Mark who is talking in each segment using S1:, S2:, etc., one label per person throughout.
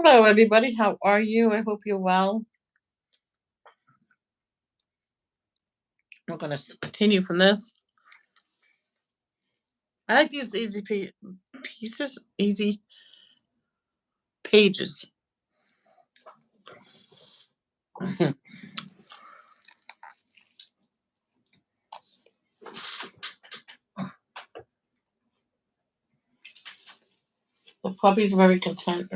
S1: Hello, everybody. How are you? I hope you're well. We're going to continue from this. I like these pieces, easy pages. The puppy's very content.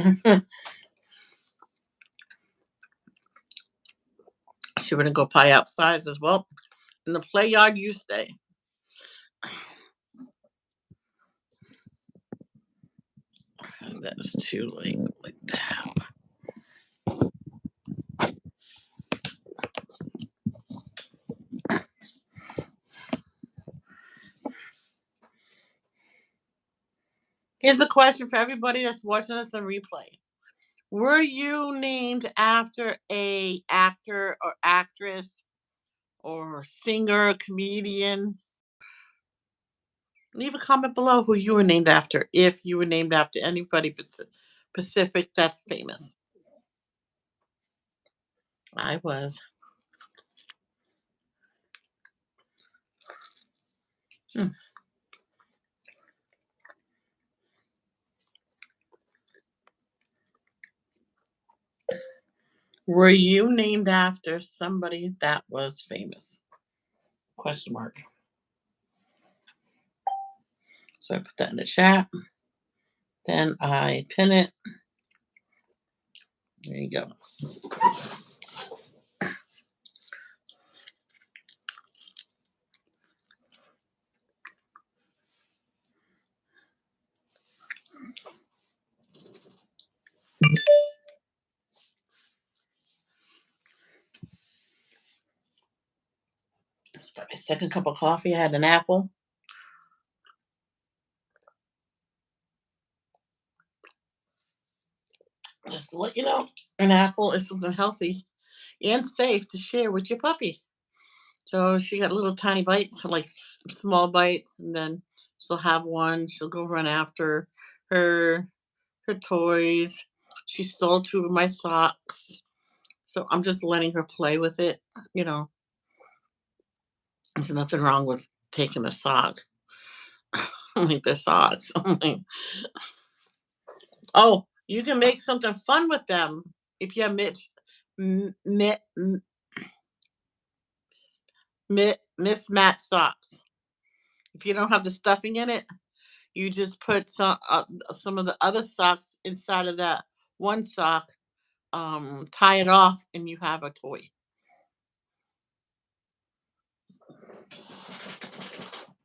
S1: She wouldn't go play outside as well. In the play yard, you stay. That was too late like that. Here's a question for everybody that's watching us on replay. Were you named after a actor or actress or singer, comedian? Leave a comment below who you were named after, if you were named after anybody Pacific that's famous. I was. Hmm. Were you named after somebody that was famous? Question mark. So I put that in the chat. Then I pin it. There you go. Start my second cup of coffee. I had an apple. Just to let you know, an apple is something healthy and safe to share with your puppy. So she got little tiny bites, like small bites, and then she'll have one. She'll go run after her her toys. She stole two of my socks. So I'm just letting her play with it. You know, there's nothing wrong with taking a sock. Like the socks. Oh, you can make something fun with them if you have mismatched socks. If you don't have the stuffing in it, you just put some of the other socks inside of that one sock, tie it off, and you have a toy.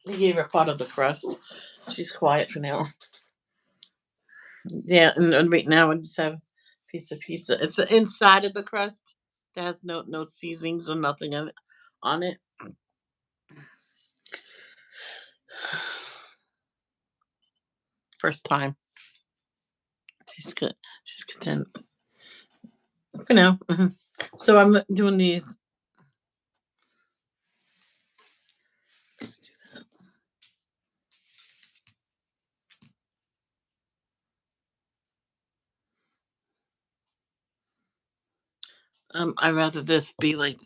S1: I gave her part of the crust. She's quiet for now. Yeah, and right now I just have a piece of pizza. It's the inside of the crust that has no seasonings or nothing on it. First time. She's good. She's content for now. So I'm doing these. Let's do that. I'd rather this be like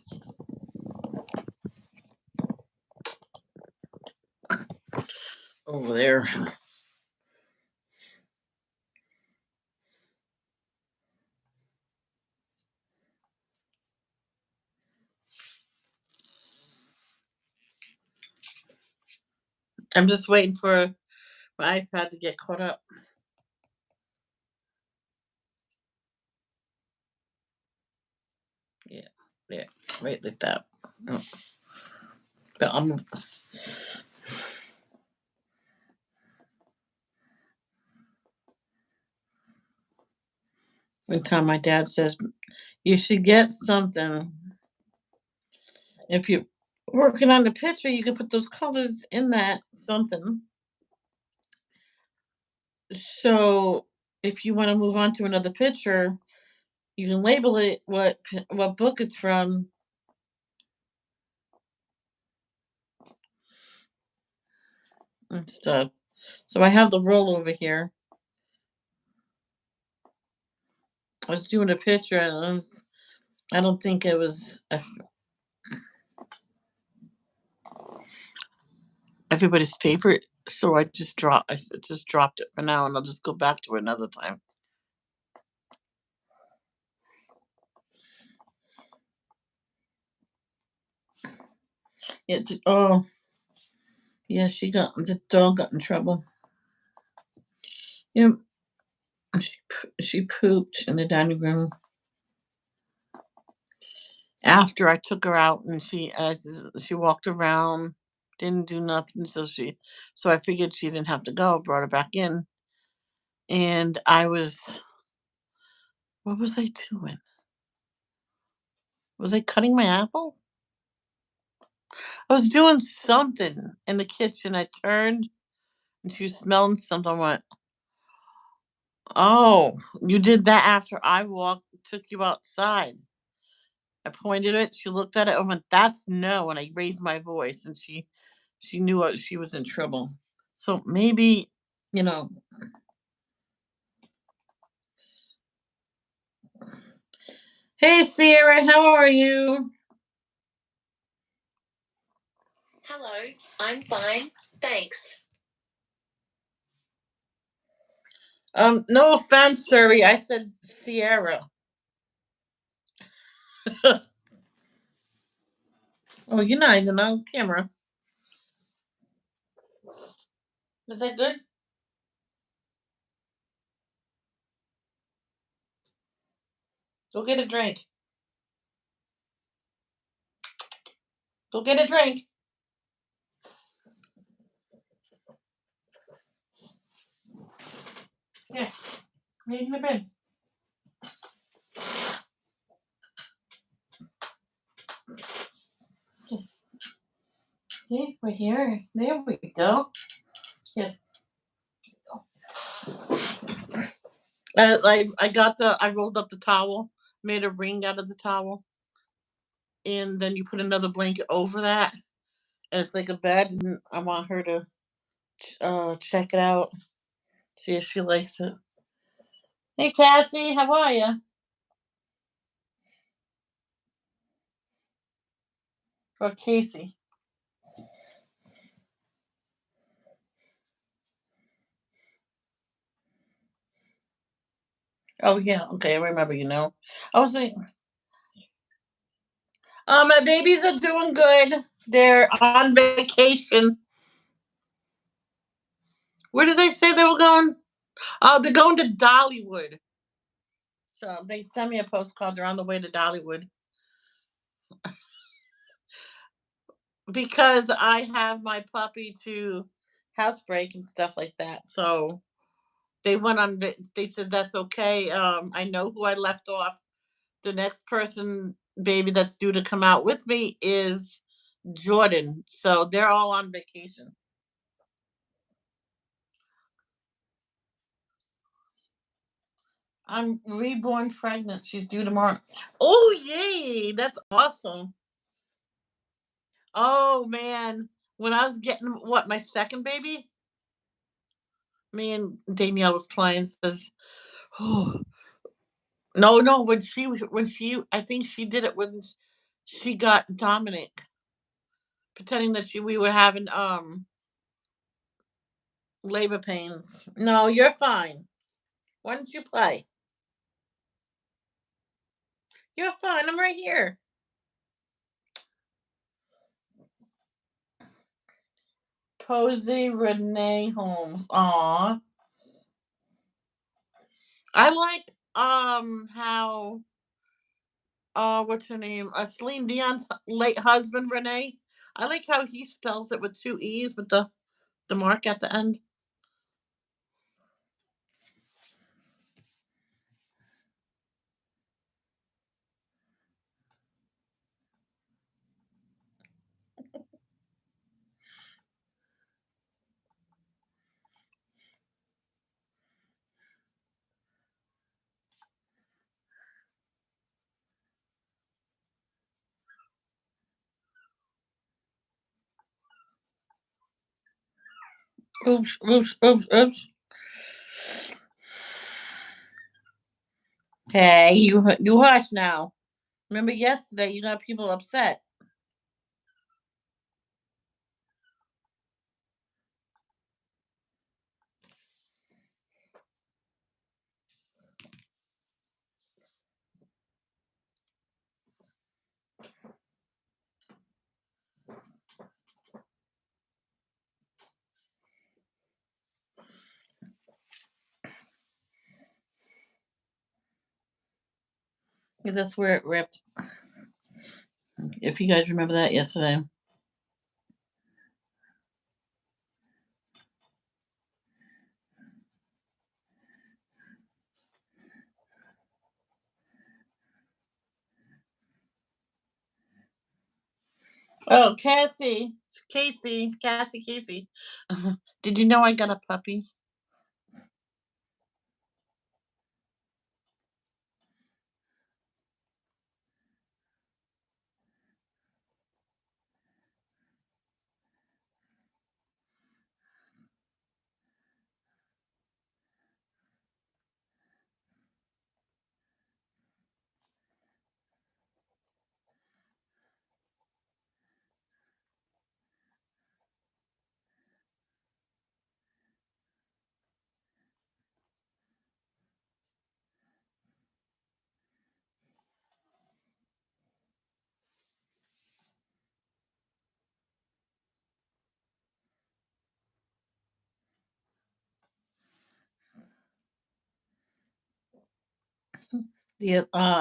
S1: over there. I'm just waiting for my iPad to get caught up. Yeah, yeah, right like that. Oh. But one time my dad says you should get something. If you're working on the picture, you can put those colors in that something. So if you want to move on to another picture, you can label it what book it's from. And stuff. So I have the roll over here. I was doing a picture, and I don't think it was everybody's favorite. So I just dropped it for now, and I'll just go back to it another time. Oh, yeah, the dog got in trouble. Yeah, she pooped in the dining room after I took her out, and she walked around, didn't do nothing. So I figured she didn't have to go. Brought her back in, and what was I doing? Was I cutting my apple? I was doing something in the kitchen. I turned, and she was smelling something. I went, "Oh, you did that after I took you outside." I pointed it. She looked at it. I went, "That's no." And I raised my voice, and she knew she was in trouble. So maybe, you know. Hey, Sierra, how are you? Hello, I'm fine, thanks. No offense, Siri. I said Sierra. Oh, you're not even on camera. Is that good? Go get a drink. Go get a drink. Yeah, right in the bed. See, we're here. There we go. Yeah. I rolled up the towel, made a ring out of the towel, and then you put another blanket over that, and it's like a bed. And I want her to check it out, see if she likes it. Hey, Cassie, how are you? Or Casey? Oh yeah, okay, I remember. I was like, my babies are doing good. They're on vacation. Where did they say they were going? Oh, they're going to Dollywood. So they sent me a postcard. They're on the way to Dollywood because I have my puppy to housebreak and stuff like that. So they went on. They said that's okay. I know who I left off. The next person, baby, that's due to come out with me is Jordan. So they're all on vacation. I'm reborn pregnant. She's due tomorrow. Oh, yay! That's awesome. Oh man, when I was getting my second baby, me and Danielle was playing. Says, "Oh no, no." When she, I think she did it when she got Dominic, pretending that we were having labor pains. No, you're fine. Why don't you play? You're fine. I'm right here. Cozy Renee Holmes. Aw. I like how what's her name? Celine Dion's late husband Renee. I like how he spells it with two E's with the mark at the end. Oops, oops, oops, oops. Hey, you hush now. Remember yesterday you got people upset. Yeah, that's where it ripped. If you guys remember that yesterday. Oh, Cassie. Did you know I got a puppy?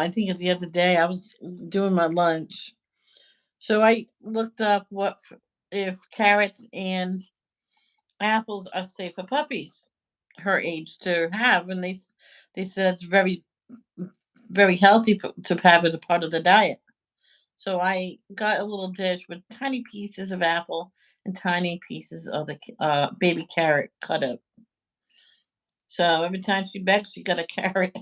S1: I think it's the other day I was doing my lunch, so I looked up if carrots and apples are safe for puppies her age to have, and they said it's very healthy to have it a part of the diet. So I got a little dish with tiny pieces of apple and tiny pieces of the baby carrot cut up. So every time she begged, she got a carrot,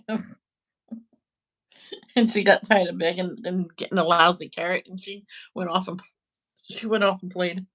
S1: and she got tired of begging and getting a lousy carrot, and went off and she went off and played.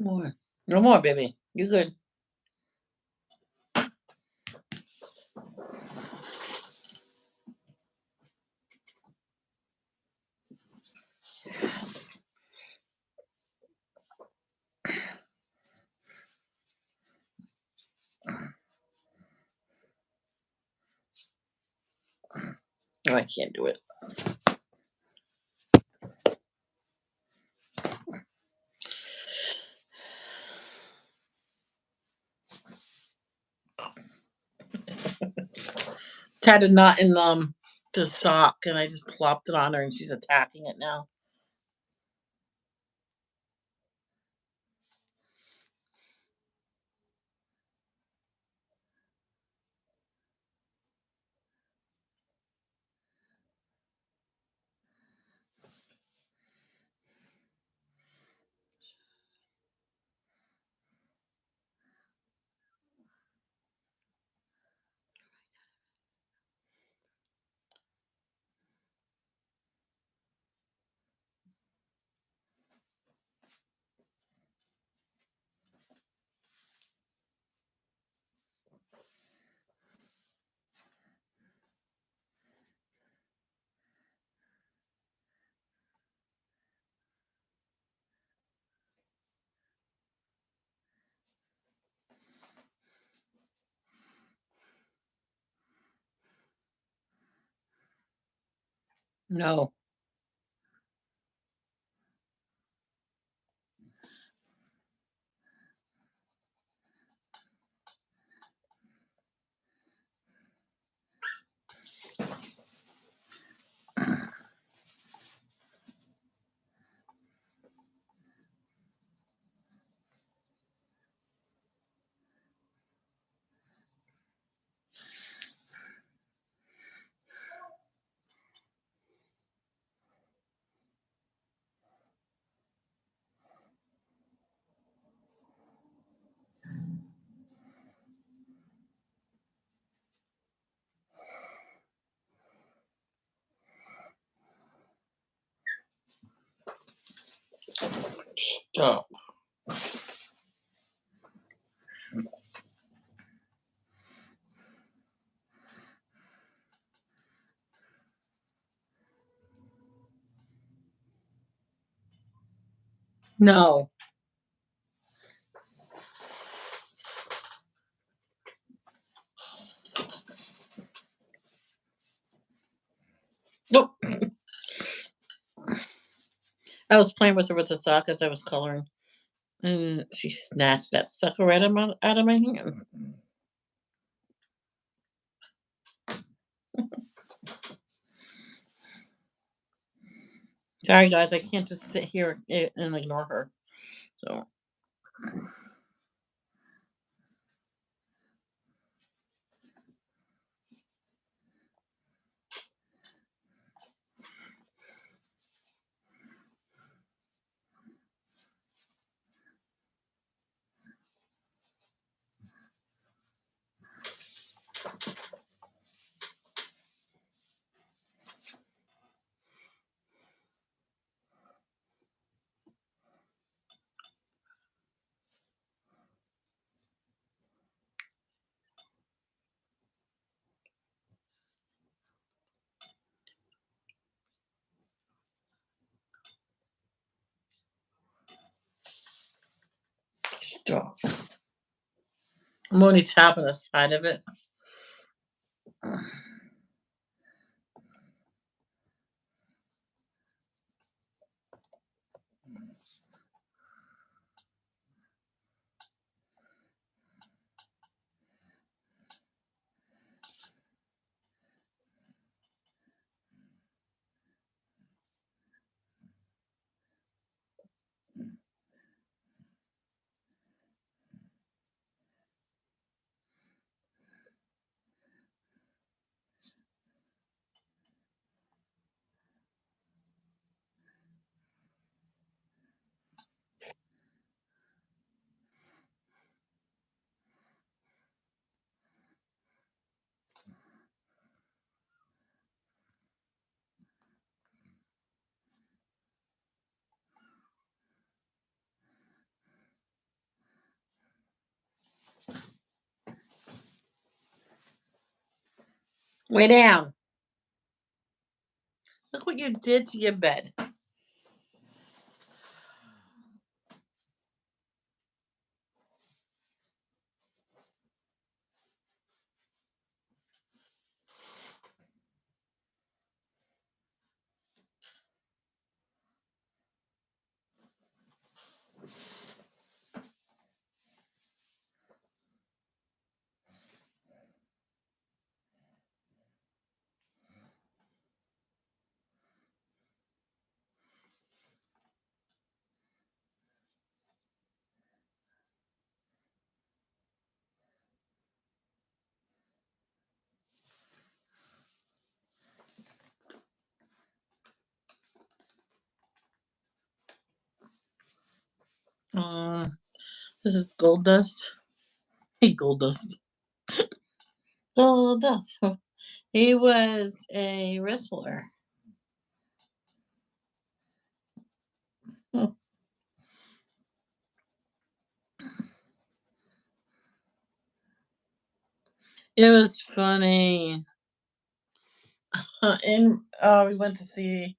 S1: More. No more, baby. You're good. Oh, I can't do it. Tied a knot in the sock, and I just plopped it on her, and she's attacking it now. No, stop. No. Nope. I was playing with her with the sock as I was coloring, and she snatched that sucker right out of my hand. Sorry, guys. I can't just sit here and ignore her. So, stop. I'm only tapping the side of it. Lay down. Look what you did to your bed. This is Gold Dust. Hey, Gold Dust. Gold Dust. He was a wrestler. Hmm. It was funny. And we went to see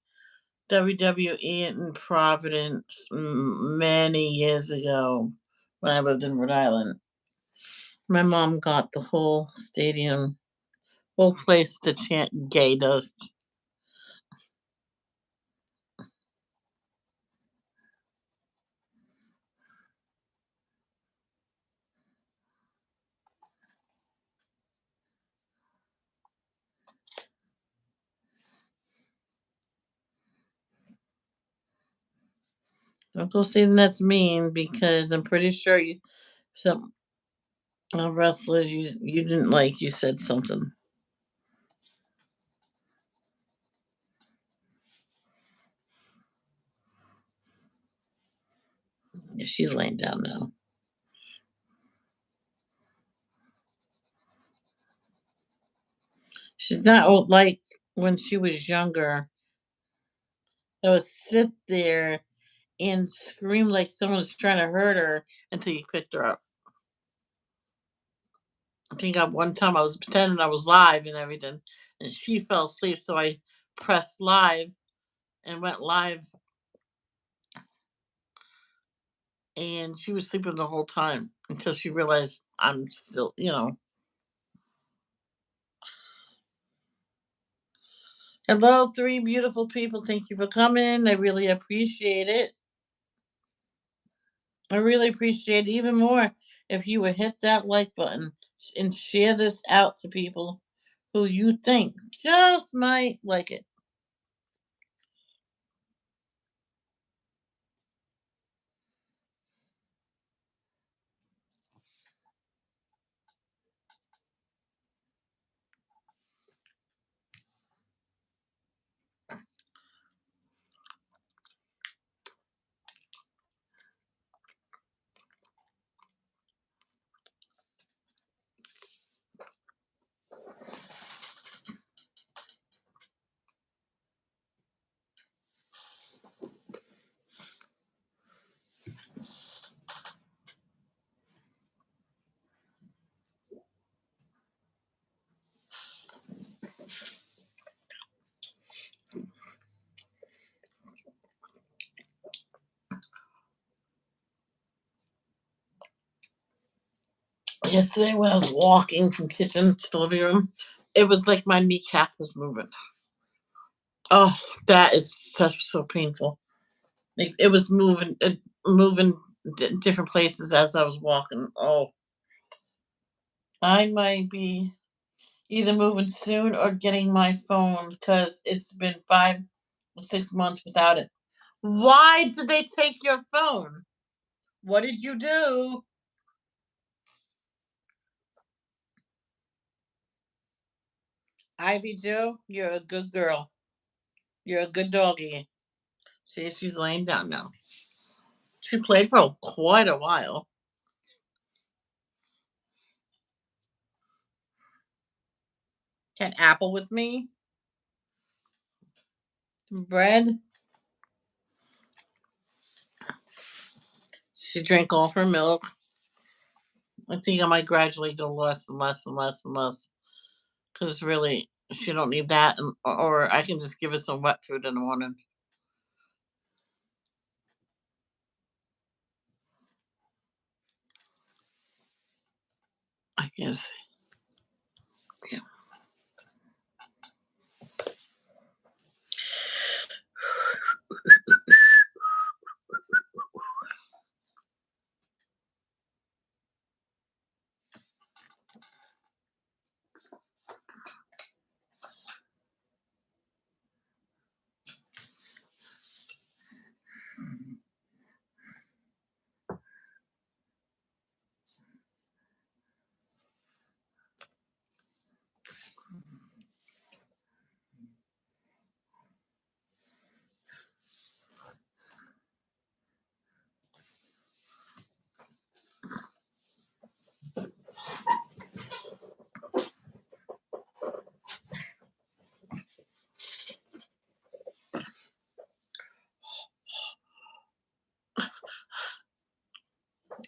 S1: WWE in Providence many years ago when I lived in Rhode Island. My mom got the whole stadium, whole place to chant "Gay Dust." Don't go saying that's mean because I'm pretty sure you some wrestlers you didn't like. You said something. Yeah, she's laying down now. She's not like when she was younger. That would sit there and scream like someone was trying to hurt her until you picked her up. I think one time I was pretending I was live and everything, and she fell asleep, so I pressed live and went live, and she was sleeping the whole time until she realized I'm still. Hello, three beautiful people. Thank you for coming. I really appreciate it. I really appreciate it even more if you would hit that like button and share this out to people who you think just might like it. Yesterday, when I was walking from kitchen to the living room, it was like my kneecap was moving. Oh, that is such so painful. Like it was moving different places as I was walking. Oh, I might be either moving soon or getting my phone because it's been 5 or 6 months without it. Why did they take your phone? What did you do? Ivy Joe, you're a good girl. You're a good doggy. See, she's laying down now. She played for quite a while. Had apple with me, some bread. She drank all her milk. I think I might gradually go less and less and less and less because really She don't need that, or I can just give her some wet food in the morning. I guess. Yeah.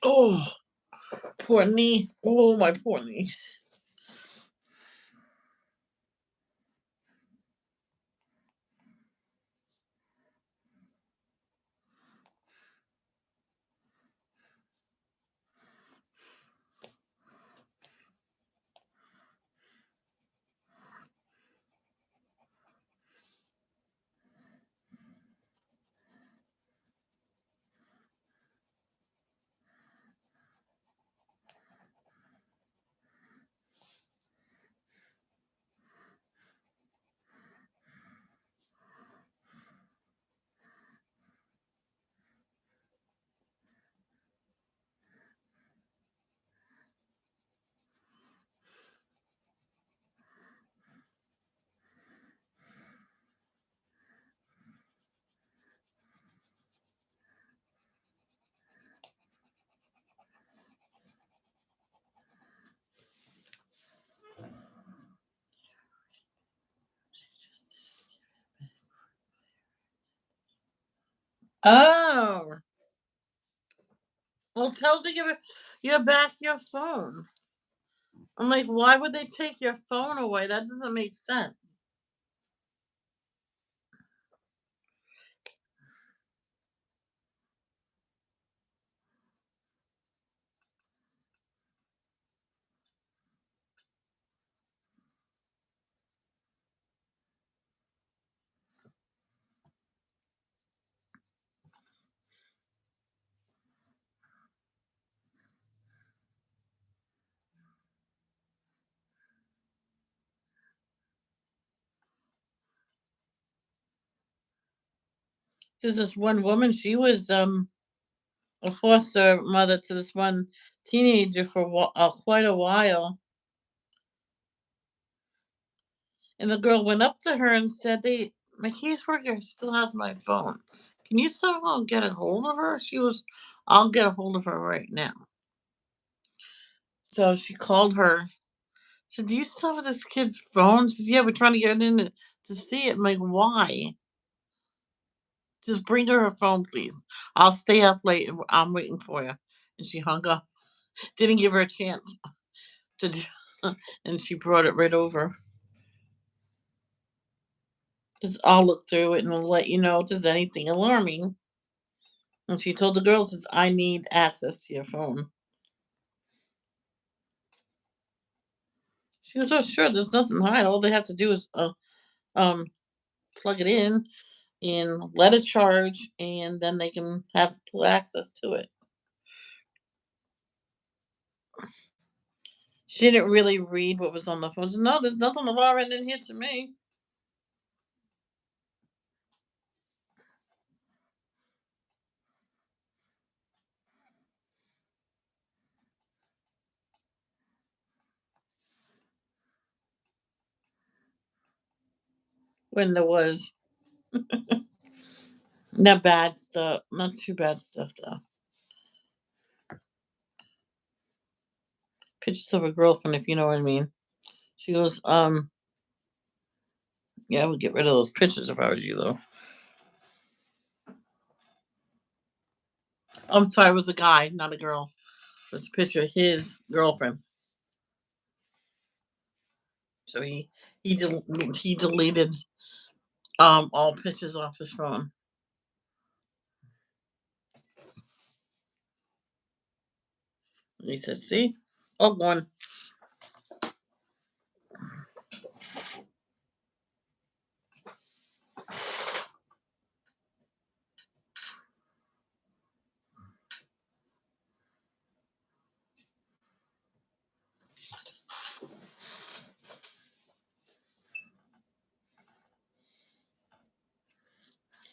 S1: Oh, poor knee. Oh, my poor niece. Oh, well, tell them to give you back your phone. I'm like, why would they take your phone away? That doesn't make sense. There's this one woman. She was a foster mother to this one teenager for quite a while, and the girl went up to her and said, "They, my caseworker still has my phone. Can you somehow get a hold of her?" She was, "I'll get a hold of her right now." So she called her. Said, "Do you still have this kid's phone?" She says, "Yeah, we're trying to get in to see it." I'm like, "Why? Just bring her phone, please. I'll stay up late. I'm waiting for you." And she hung up. Didn't give her a chance to do, and she brought it right over. Just I'll look through it and I'll let you know if there's anything alarming. And she told the girls, says, "I need access to your phone." She goes, "Oh, sure. There's nothing to hide. All they have to do is um plug it in and let it charge, and then they can have full access to it." She didn't really read what was on the phone. She said, "No, there's nothing alarming in here to me." When there was not bad stuff, not too bad stuff though. Pictures of a girlfriend, if you know what I mean. She goes, yeah, I would get rid of those pictures if I was you, though. I'm sorry, it was a guy, not a girl. It's a picture of his girlfriend. so he deleted all pictures off his phone. And he said, "See, oh one."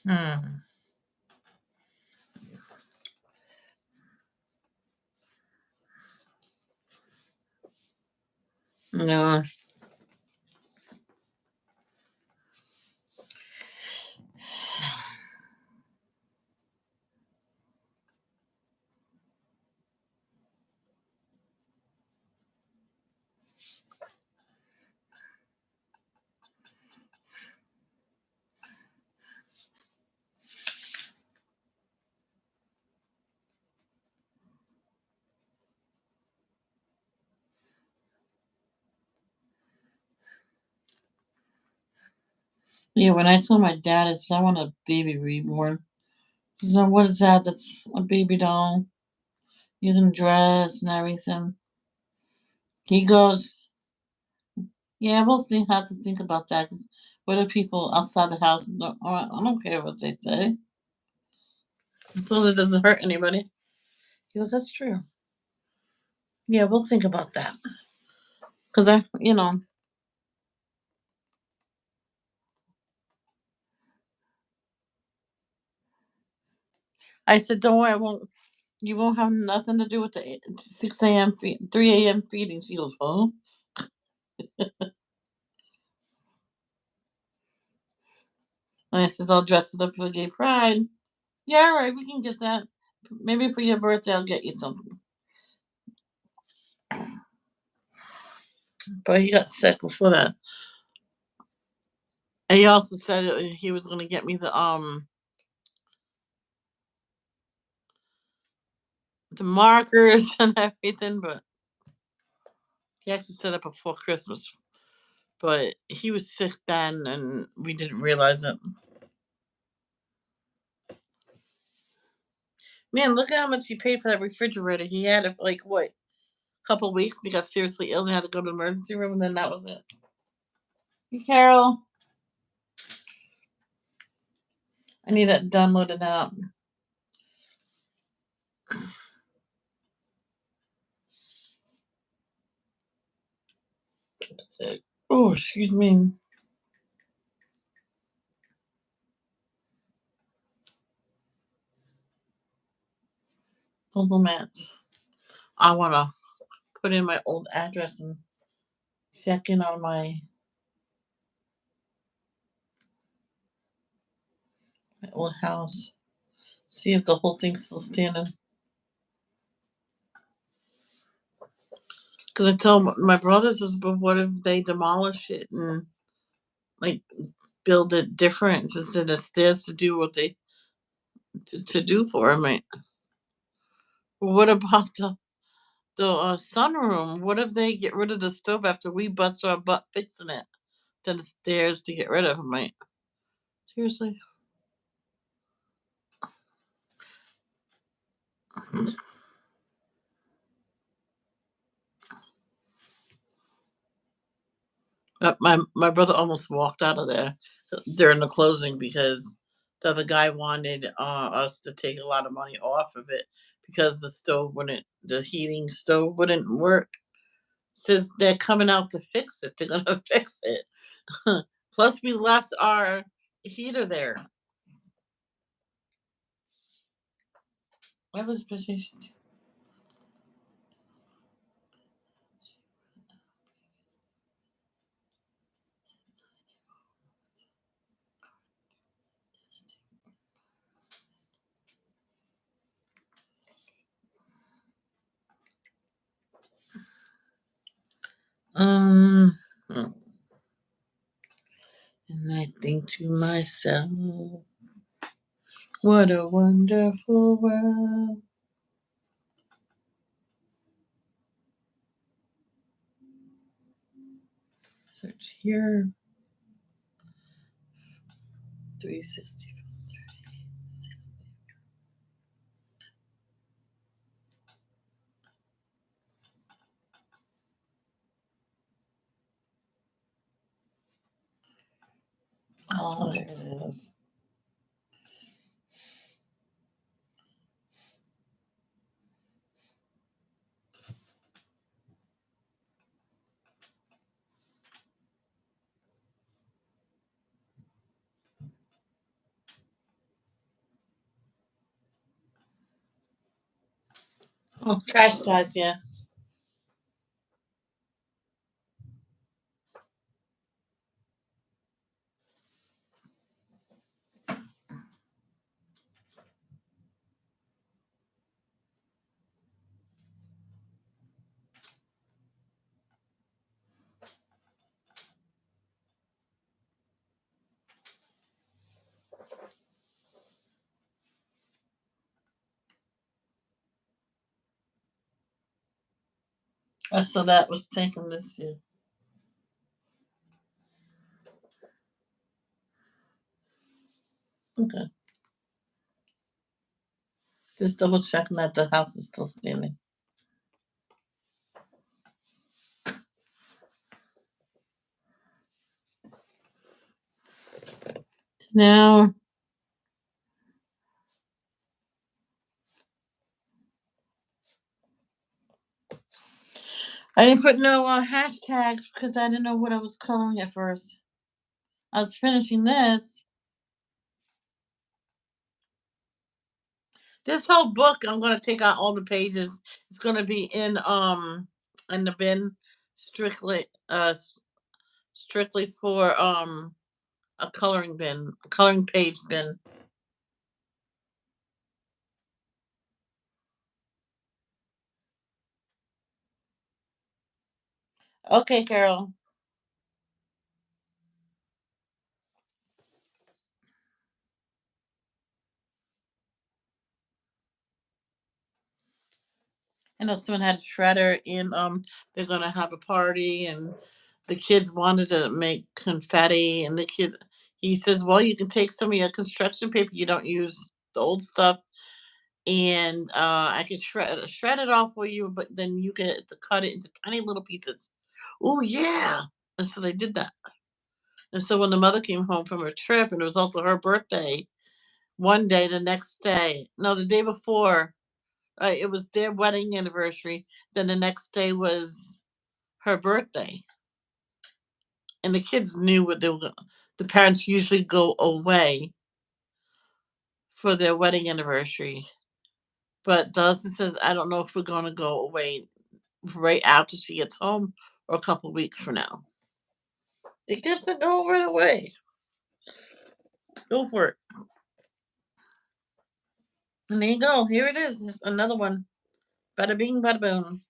S1: Hmm. No. Yeah, when I told my dad, I said I want a baby reborn. You know what is that? That's a baby doll. You can dress and everything. He goes, "Yeah, we'll have to think about that. 'Cause what if people outside the house? Don't, I don't care what they say, as long as it doesn't hurt anybody." He goes, "That's true. Yeah, we'll think about that." Because I said, "Don't worry, I won't. You won't have nothing to do with the 6 a.m. 3 a.m. feedings." He goes, "Huh?" And I said, "I'll dress it up for gay pride." Yeah, all right, we can get that. Maybe for your birthday, I'll get you something. But he got sick before that. And he also said he was going to get me the markers and everything, but he actually said that before Christmas. But he was sick then, and we didn't realize it. Man, look at how much he paid for that refrigerator. He had it for like what, a couple weeks. And he got seriously ill and had to go to the emergency room, and then that was it. Hey, Carol, I need that downloaded out. Oh, excuse me. Google Maps. I want to put in my old address and check in on my old house. See if the whole thing's still standing. Because I tell my brothers, is, but what if they demolish it and like build it different instead of stairs to do what they to do for them? Right? What about the sunroom? What if they get rid of the stove after we bust our butt fixing it? To the stairs to get rid of them, right? Seriously. My brother almost walked out of there during the closing because the other guy wanted us to take a lot of money off of it because the heating stove wouldn't work. Says they're coming out to fix it. They're gonna fix it. Plus, we left our heater there. What was position? Um, and I think to myself, what a wonderful world. Search here. 360. Oh, there it is. Oh, trash guys, yeah. So that was taken this year. Okay. Just double checking that the house is still standing. Now, I didn't put no hashtags because I didn't know what I was coloring at first. I was finishing this. This whole book, I'm gonna take out all the pages. It's gonna be in the bin, strictly strictly for a coloring bin, coloring page bin. Okay, Carol. I know someone had a shredder and they're gonna have a party and the kids wanted to make confetti and the kid he says, well, you can take some of your construction paper you don't use the old stuff and I can shred it off for you, but then you get to cut it into tiny little pieces. Oh yeah. And so they did that. And so when the mother came home from her trip and it was also her birthday, one day, the next day, no, the day before, it was their wedding anniversary. Then the next day was her birthday, and the kids knew what they were. The parents usually go away for their wedding anniversary, but the husband says, "I don't know if we're going to go away right after she gets home or a couple of weeks from now." The kids are going right away. Go for it. And there you go. Here it is. Another one. Bada bing, bada boom.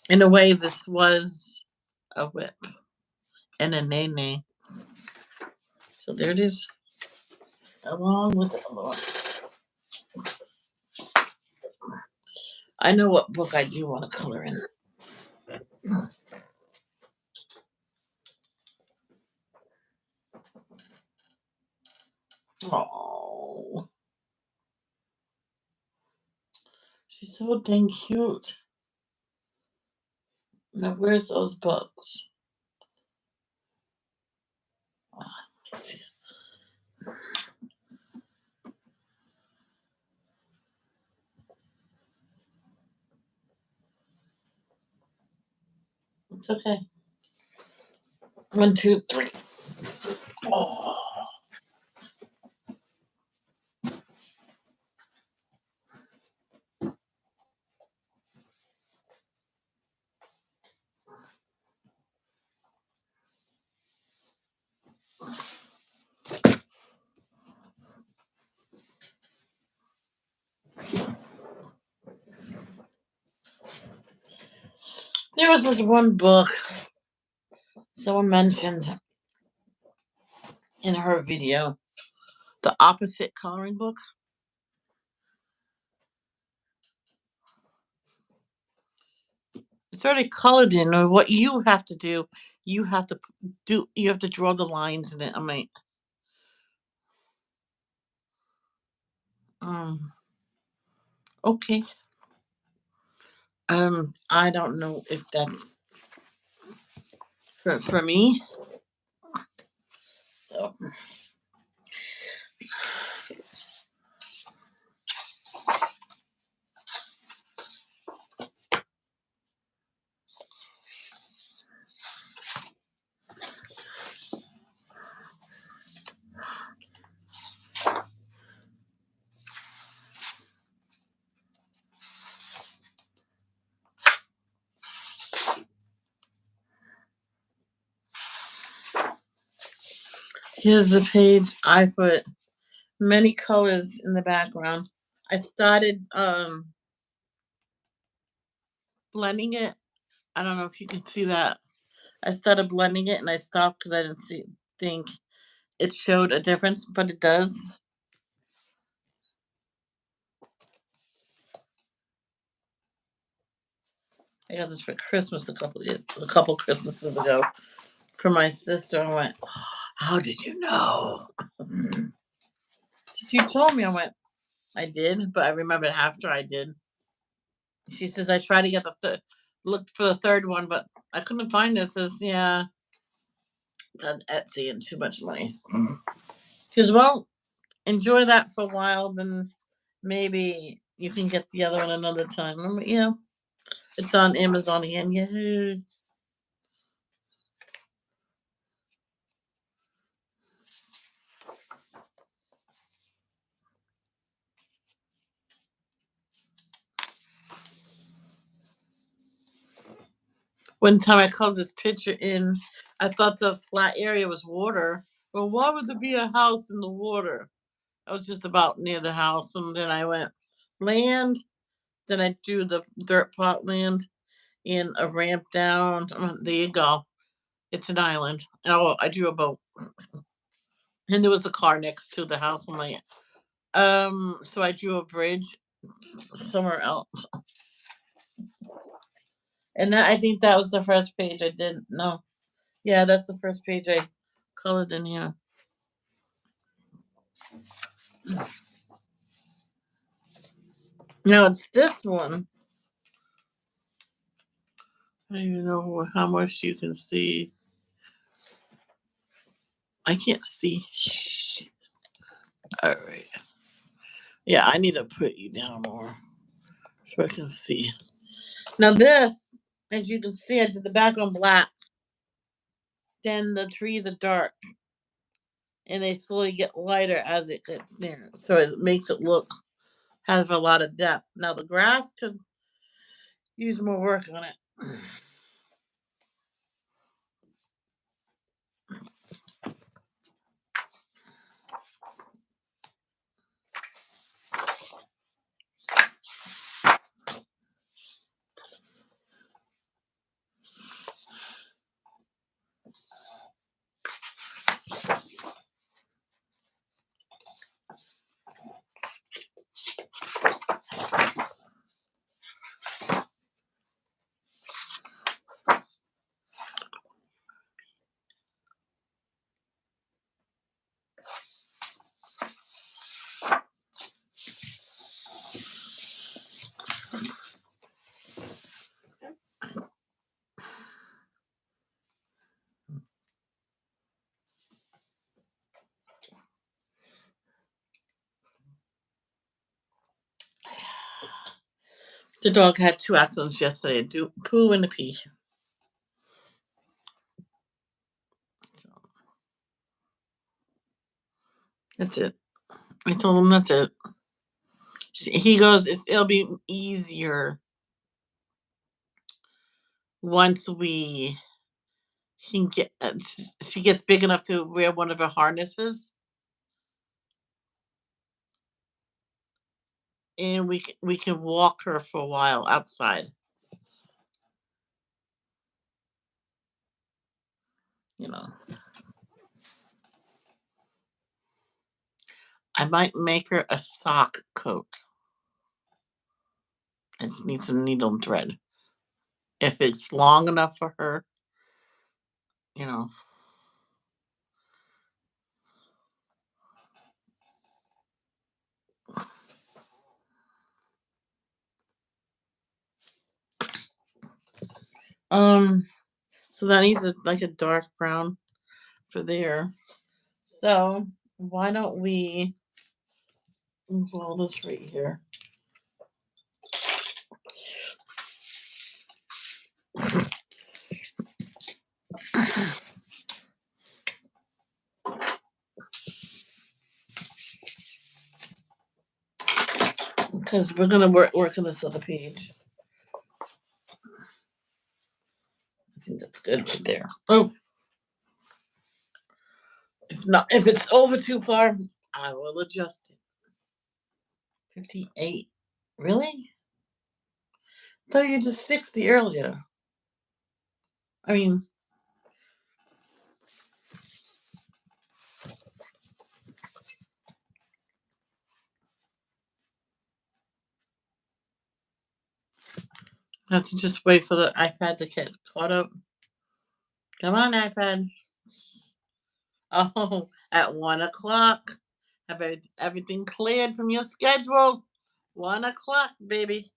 S1: In a way, this was a whip and a nay nay. So there it is, along with the other one. I know what book I do want to color in. Oh, she's so dang cute. Now, where's those books? Oh, it's okay. One, two, three. Oh, There was this one book someone mentioned in her video, the opposite coloring book. It's already colored in, or what you have to do, you have to you have to draw the lines in it. I mean, um, okay. I don't know if that's for me. So, here's the page. I put many colors in the background. I started blending it. I don't know if you can see that. I started blending it and I stopped because I didn't think it showed a difference, but it does. I got this for Christmas a couple Christmases ago for my sister. I went, "How did you know?" She told me. I went, "I did," but I remembered after I did. She says, "I tried to get the looked for the third one, but I couldn't find it." Says, "Yeah, it's on Etsy and too much money." She goes, "Well, enjoy that for a while, then maybe you can get the other one another time." I'm like, "Yeah, it's on Amazon again." Yeah. One time I called this picture in, I thought the flat area was water. Well, why would there be a house in the water? I was just about near the house, and then I went land. Then I drew the dirt plot land and a ramp down. There you go. It's an island. Oh, I drew a boat, and there was a car next to the house. I'm like, so I drew a bridge somewhere else, and I think that was the first page I did. No, yeah, that's the first page I colored in here. No, it's this one. I don't even know how much you can see. I can't see. Shit. All right. Yeah, I need to put you down more so I can see. Now this, as you can see, I did the background black. Then the trees are dark, and they slowly get lighter as it gets near. So it makes it look have a lot of depth. Now the grass could use more work on it. The dog had two accidents yesterday. Do poo and a pee. So that's it. I told him that's it. He goes, it'll be easier once we can get. She gets big enough to wear one of her harnesses, and we can walk her for a while outside. you know. I might make her a sock coat and need some needle and thread. If it's long enough for her, you know. Um, so that needs like a dark brown for there. So why don't we move all this right here? Because we're gonna work on this other page. I think that's good right there. Oh, if not, if it's over too far, I will adjust it. 58. Really? I thought you just 60 earlier. I mean, have to just wait for the iPad to get caught up. Come on, iPad. Oh, at 1 o'clock. Have everything cleared from your schedule. 1 o'clock, baby.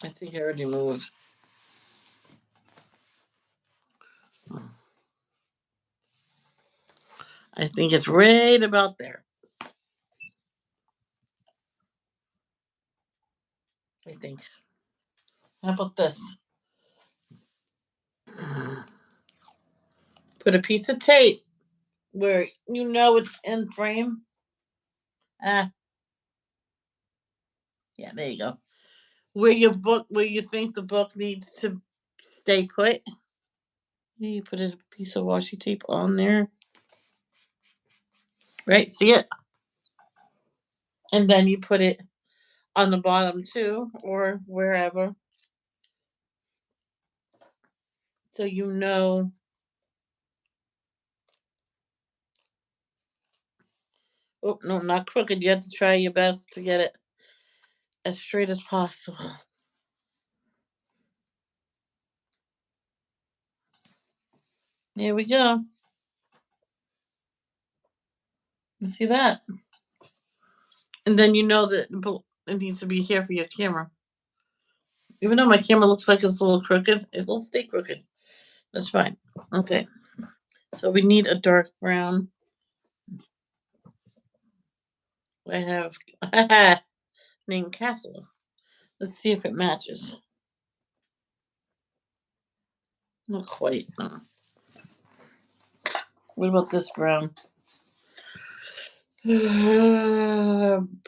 S1: I think I already moved. I think it's right about there. I think. How about this? Put a piece of tape where you know it's in frame. Ah, yeah, there you go. Where you think the book needs to stay put. You put a piece of washi tape on there. Right? See it? And then you put it on the bottom too, or wherever. So you know. Oh, no, not crooked. You have to try your best to get it as straight as possible. Here we go. You see that? And then you know that it needs to be here for your camera. Even though my camera looks like it's a little crooked, it'll stay crooked. That's fine. Okay. So we need a dark brown. I have named Castle. Let's see if it matches. Not quite. No. What about this brown?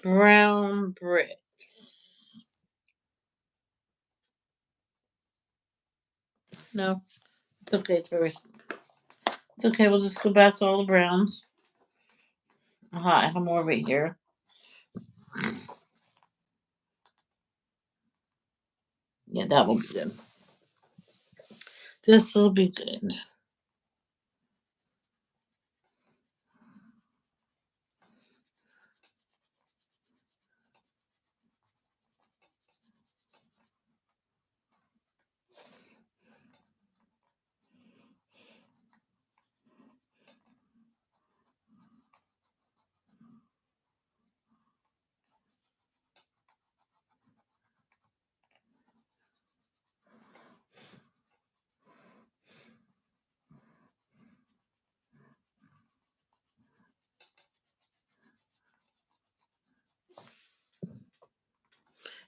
S1: Brown brick. No, it's okay. It's okay. We'll just go back to all the browns. I have more right here. Yeah, that will be good. This will be good.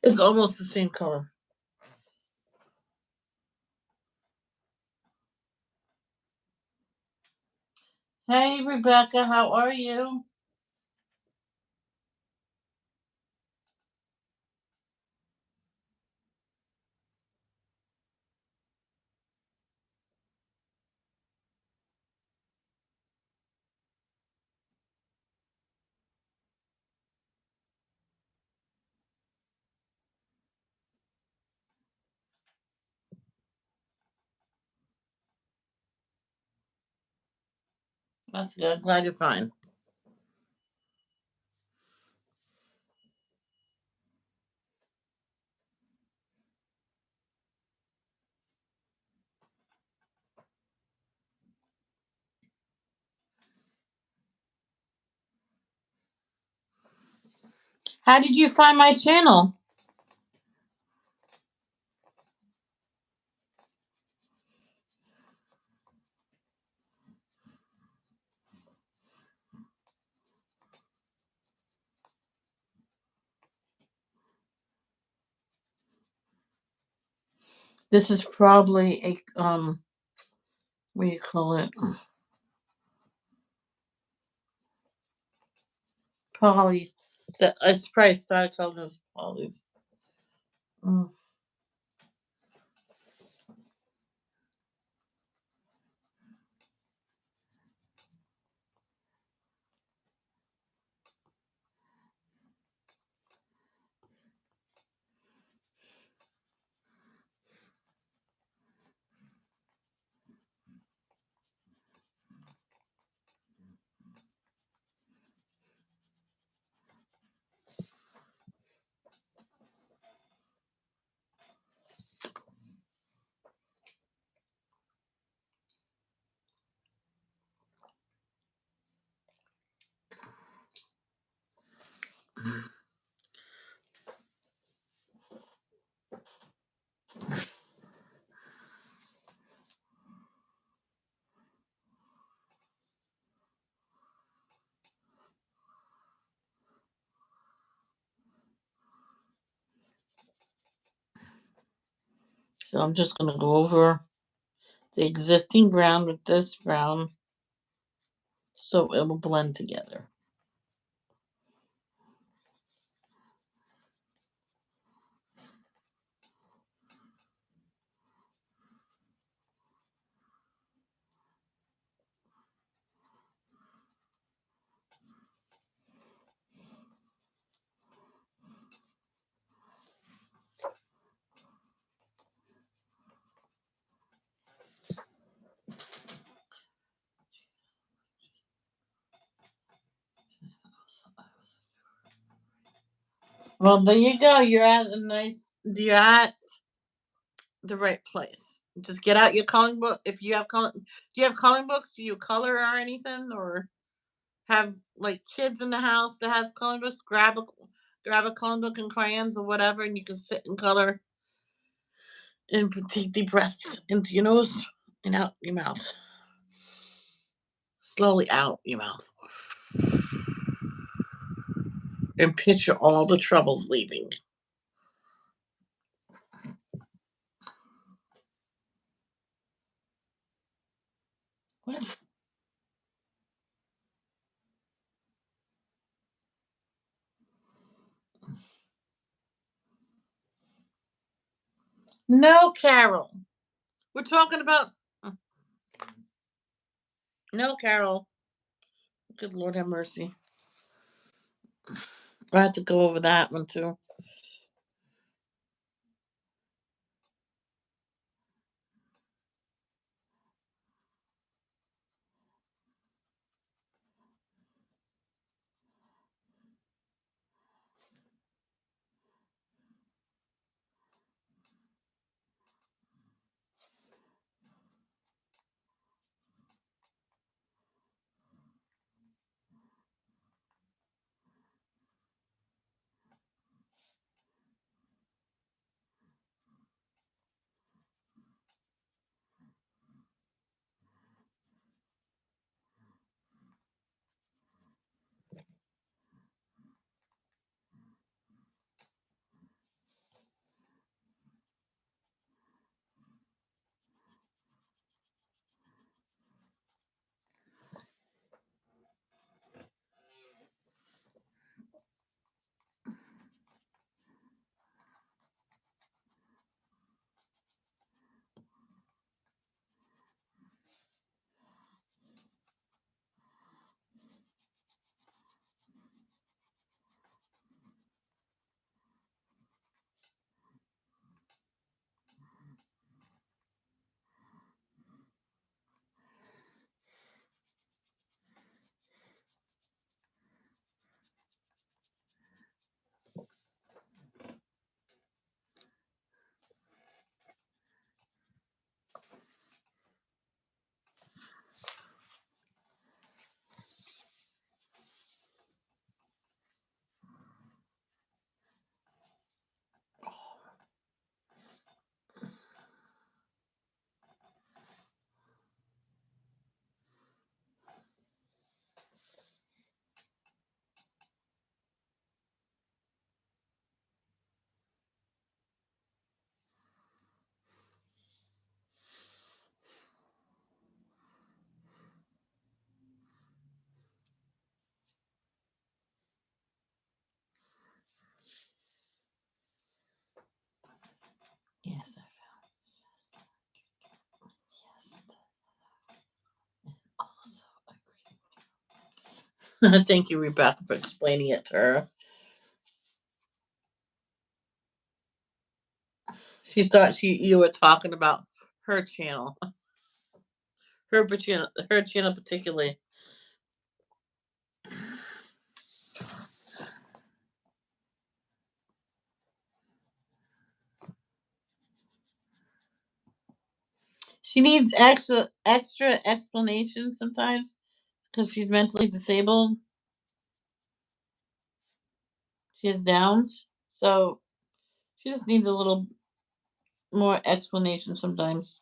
S1: It's almost the same color. Hey, Rebecca, how are you? That's good. I'm glad you're fine. How did you find my channel? This is probably a what do you call it? Poly. It's probably started calling this polys. Mm. So I'm just gonna go over the existing brown with this brown, so it will blend together. Well, there you go. You're at a nice. You're at the right place. Just get out your coloring book. If you have color, do you have coloring books? Do you color or anything, or have like kids in the house that has coloring books? Grab a coloring book and crayons or whatever, and you can sit and color and take deep breaths into your nose and out your mouth. Slowly out your mouth, and picture all the troubles leaving. What? No, Carol. We're talking about no, Carol. Good Lord have mercy. I have to go over that one too. Thank you, Rebecca, for explaining it to her. She thought you were talking about her channel, her channel particularly. She needs extra explanation sometimes because she's mentally disabled. She has Downs, so she just needs a little more explanation sometimes.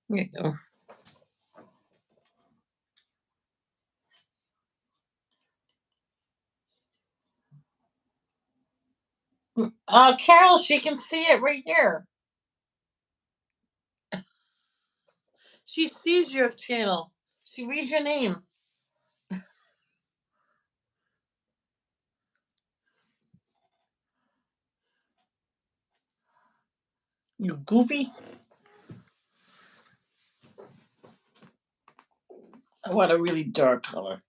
S1: There you go. Carol, she can see it right here. She sees your channel. She reads your name. You goofy. I want a really dark color.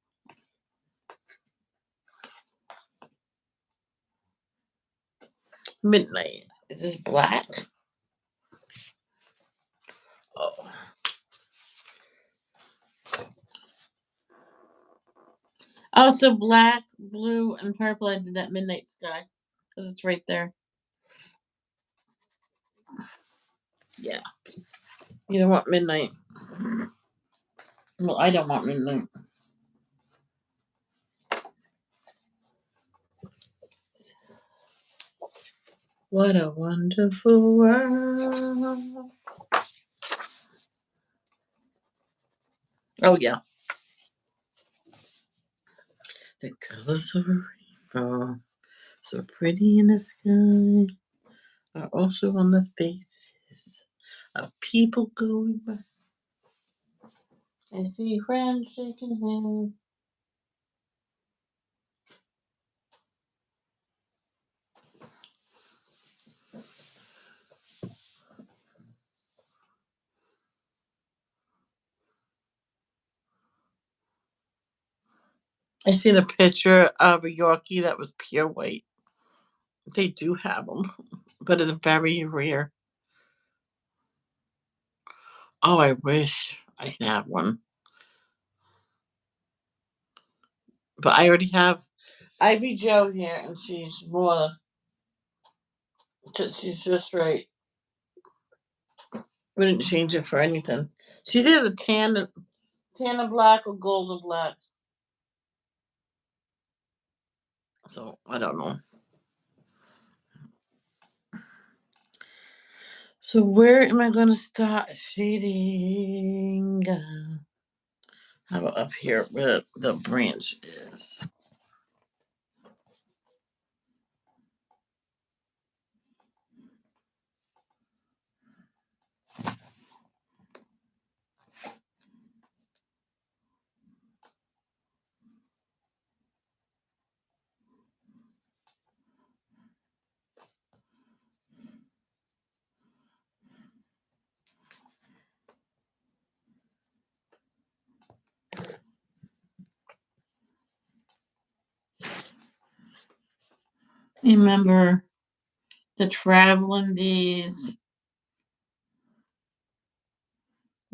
S1: Midnight. Is this black? Oh. Also, black, blue, and purple. I did that midnight sky because it's right there. Yeah. You don't want midnight. Well, I don't want midnight. What a wonderful world. Oh, yeah. The colors of a rainbow, so pretty in the sky, are also on the faces of people going by. I see friends shaking hands. I seen a picture of a Yorkie that was pure white. They do have them, but it's very rare. Oh, I wish I could have one. But I already have Ivy Joe here, and she's more. She's just right. Wouldn't change it for anything. She's either tan and black or golden black. So I don't know. So where am I going to start shading? How about up here where the branch is? Remember the traveling days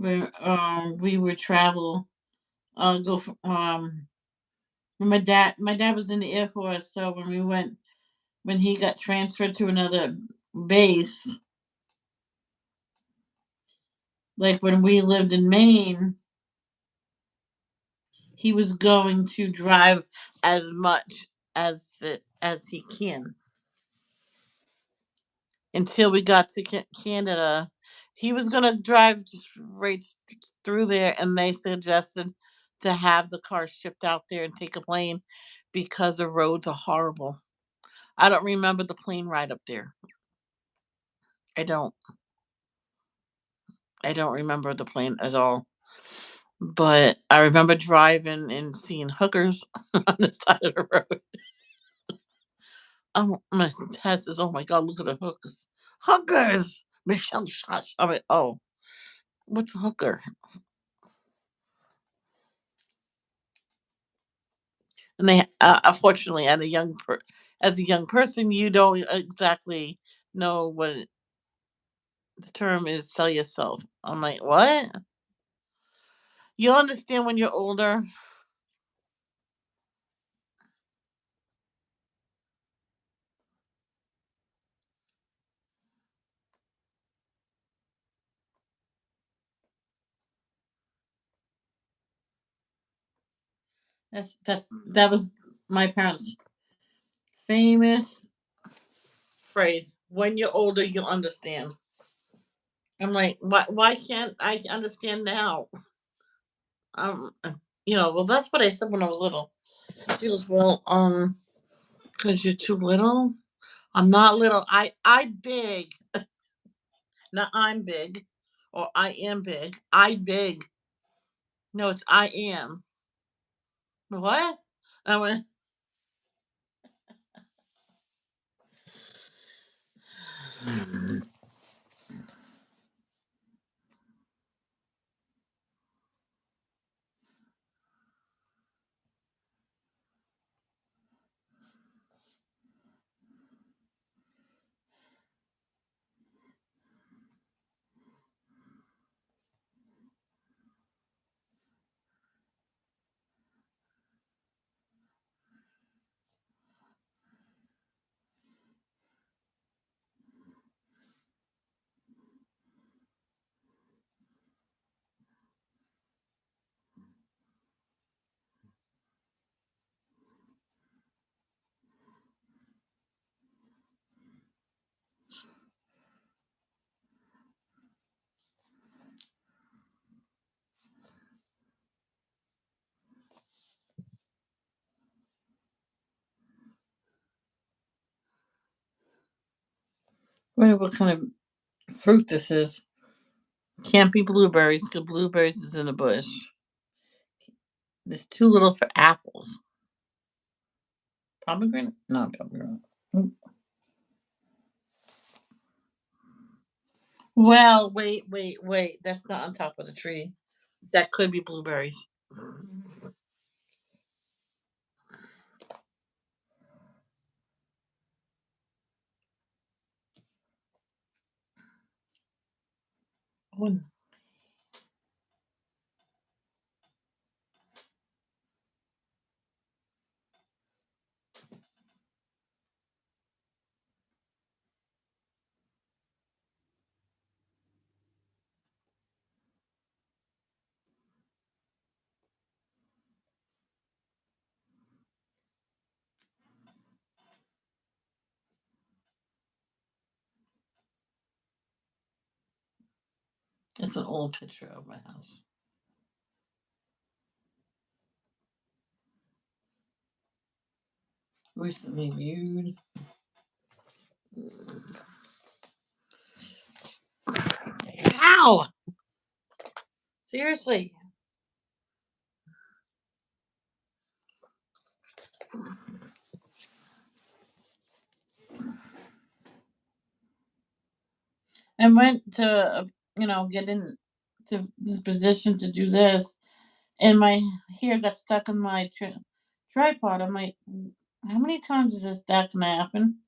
S1: when we would travel. Go for, when my dad was in the Air Force, so when he got transferred to another base, like when we lived in Maine, he was going to drive as much as he can until we got to Canada. He was gonna drive just right through there, and they suggested to have the car shipped out there and take a plane because the roads are horrible. I don't remember the plane ride up there. I don't. I don't remember the plane at all. But I remember driving and seeing hookers on the side of the road. My dad says, "Oh my God, look at the hookers! Hookers!" Michelle Shush. I mean, oh, what's a hooker? And they, unfortunately, as a young person, you don't exactly know what the term is. Sell yourself. I'm like, what? You'll understand when you're older. That was my parents' famous phrase. When you're older, you'll understand. I'm like, why can't I understand now? Well, that's what I said when I was little. She goes, well, because you're too little. I'm not little. I big. Not I'm big, or I am big. I big. No, it's I am. What? I went. Wonder what kind of fruit this is. Can't be blueberries because blueberries is in a bush. It's too little for apples. Pomegranate? Not pomegranate. Well, wait. That's not on top of the tree. That could be blueberries. Oh, it's an old picture of my house. Recently viewed. Ow! Seriously. And went to, get in to this position to do this, and my hair got stuck in my tripod. I'm like, how many times is this that gonna happen?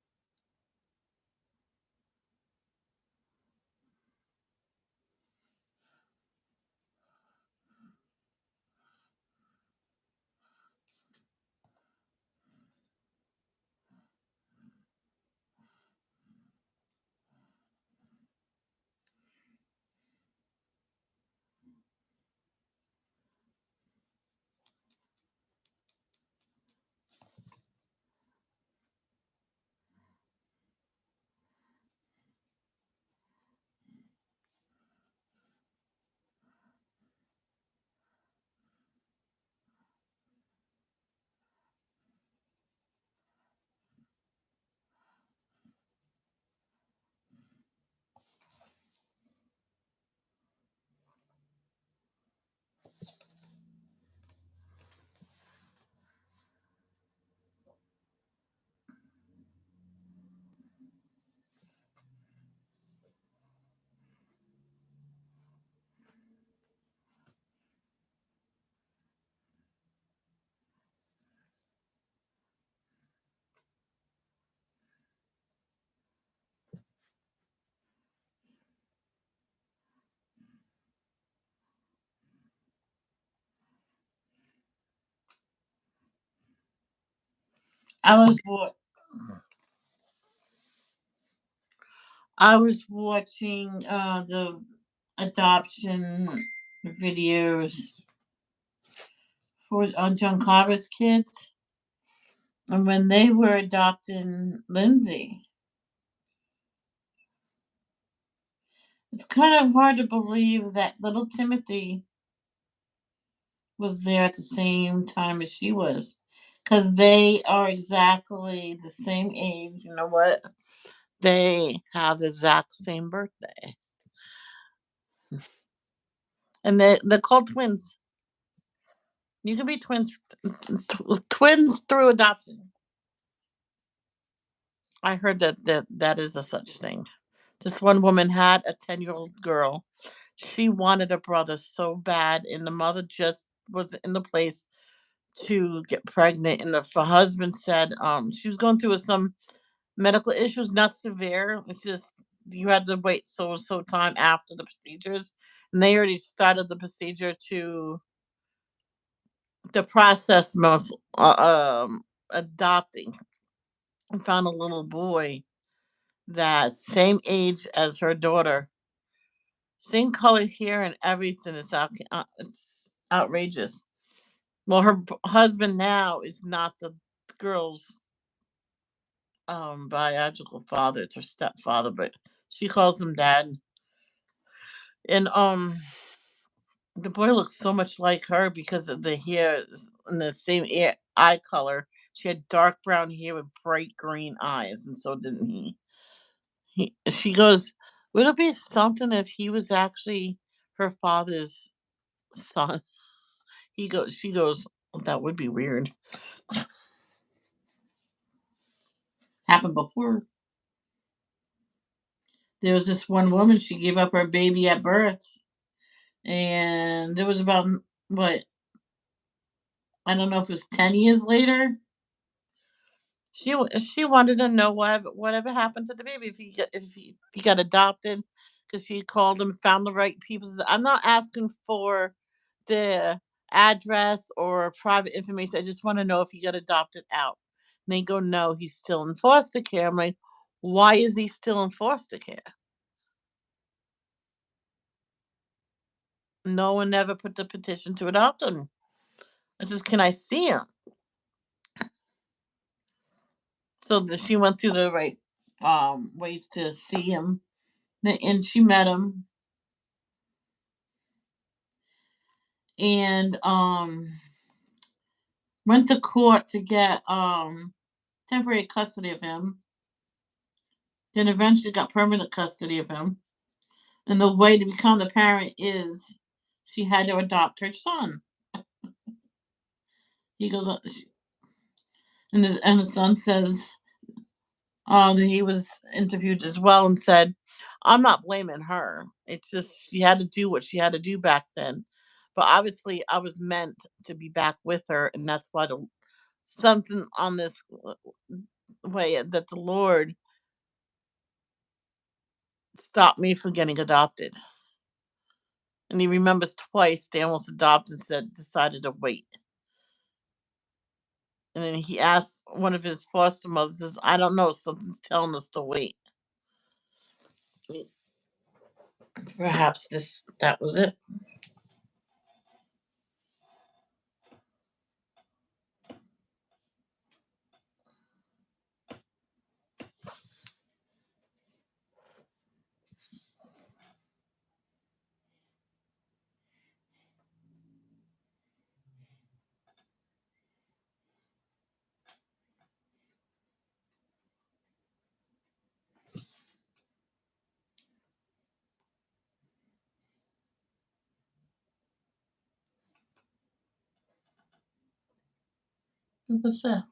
S1: I was wa- I was watching the adoption videos for John Carver's kids, and when they were adopting Lindsay, it's kind of hard to believe that little Timothy was there at the same time as she was, because they are exactly the same age. You know what? They have the exact same birthday, and they're called twins. You can be twins through adoption. I heard that is a such thing. This one woman had a 10-year-old girl. She wanted a brother so bad, and the mother just was in the place to get pregnant. And the husband said she was going through some medical issues, not severe. It's just you had to wait so and so time after the procedures, and they already started the procedure to the process most adopting, and found a little boy that same age as her daughter, same color hair and everything. It's outrageous. Well, her husband now is not the girl's biological father; it's her stepfather, but she calls him dad. And the boy looks so much like her because of the hair and the same eye color. She had dark brown hair with bright green eyes, and so didn't he. She goes, would it be something if he was actually her father's son? She goes, "Well, that would be weird. Happened before. There was this one woman, she gave up her baby at birth, and it was about, what, I don't know if it was 10 years later. She wanted to know whatever happened to the baby, if he got adopted, because she called him, found the right people. I'm not asking for the address or private information. I just want to know if he got adopted out. And they go, no, he's still in foster care. I'm like, why is he still in foster care? No one ever put the petition to adopt him. I says, can I see him? So she went through the right ways to see him, and she met him, and went to court to get temporary custody of him. Then eventually got permanent custody of him. And the way to become the parent is she had to adopt her son. He goes, and the son says, that he was interviewed as well and said, I'm not blaming her. It's just she had to do what she had to do back then. But obviously, I was meant to be back with her, and that's why something on this way that the Lord stopped me from getting adopted. And he remembers twice they almost adopted, said decided to wait. And then he asked one of his foster mothers, says, I don't know, something's telling us to wait. Perhaps that was it. What was that?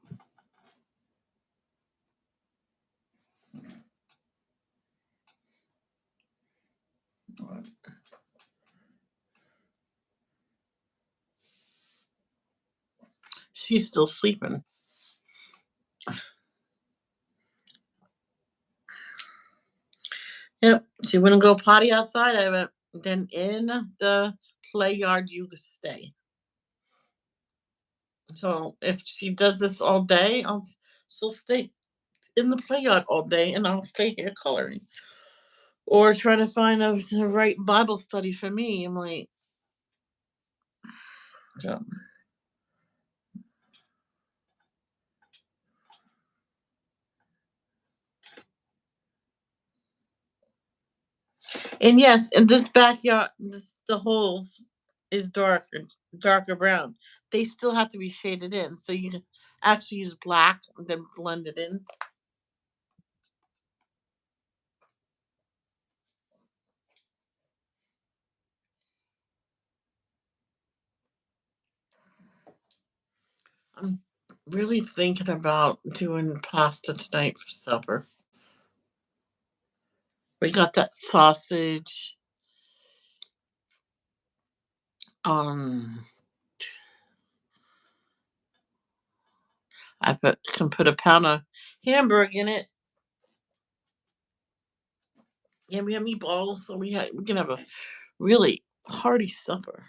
S1: She's still sleeping. Yep. She wouldn't go potty outside. I went, then in the play yard you stay. So if she does this all day, she'll stay in the playground all day, and I'll stay here coloring or trying to find the right Bible study for me. I'm like, so. And yes, in this backyard, the holes is darker brown. They still have to be shaded in, so you can actually use black and then blend it in. I'm really thinking about doing pasta tonight for supper. We got that sausage. Um, can put a pound of hamburger in it. Yeah, we have meatballs, so we can have a really hearty supper.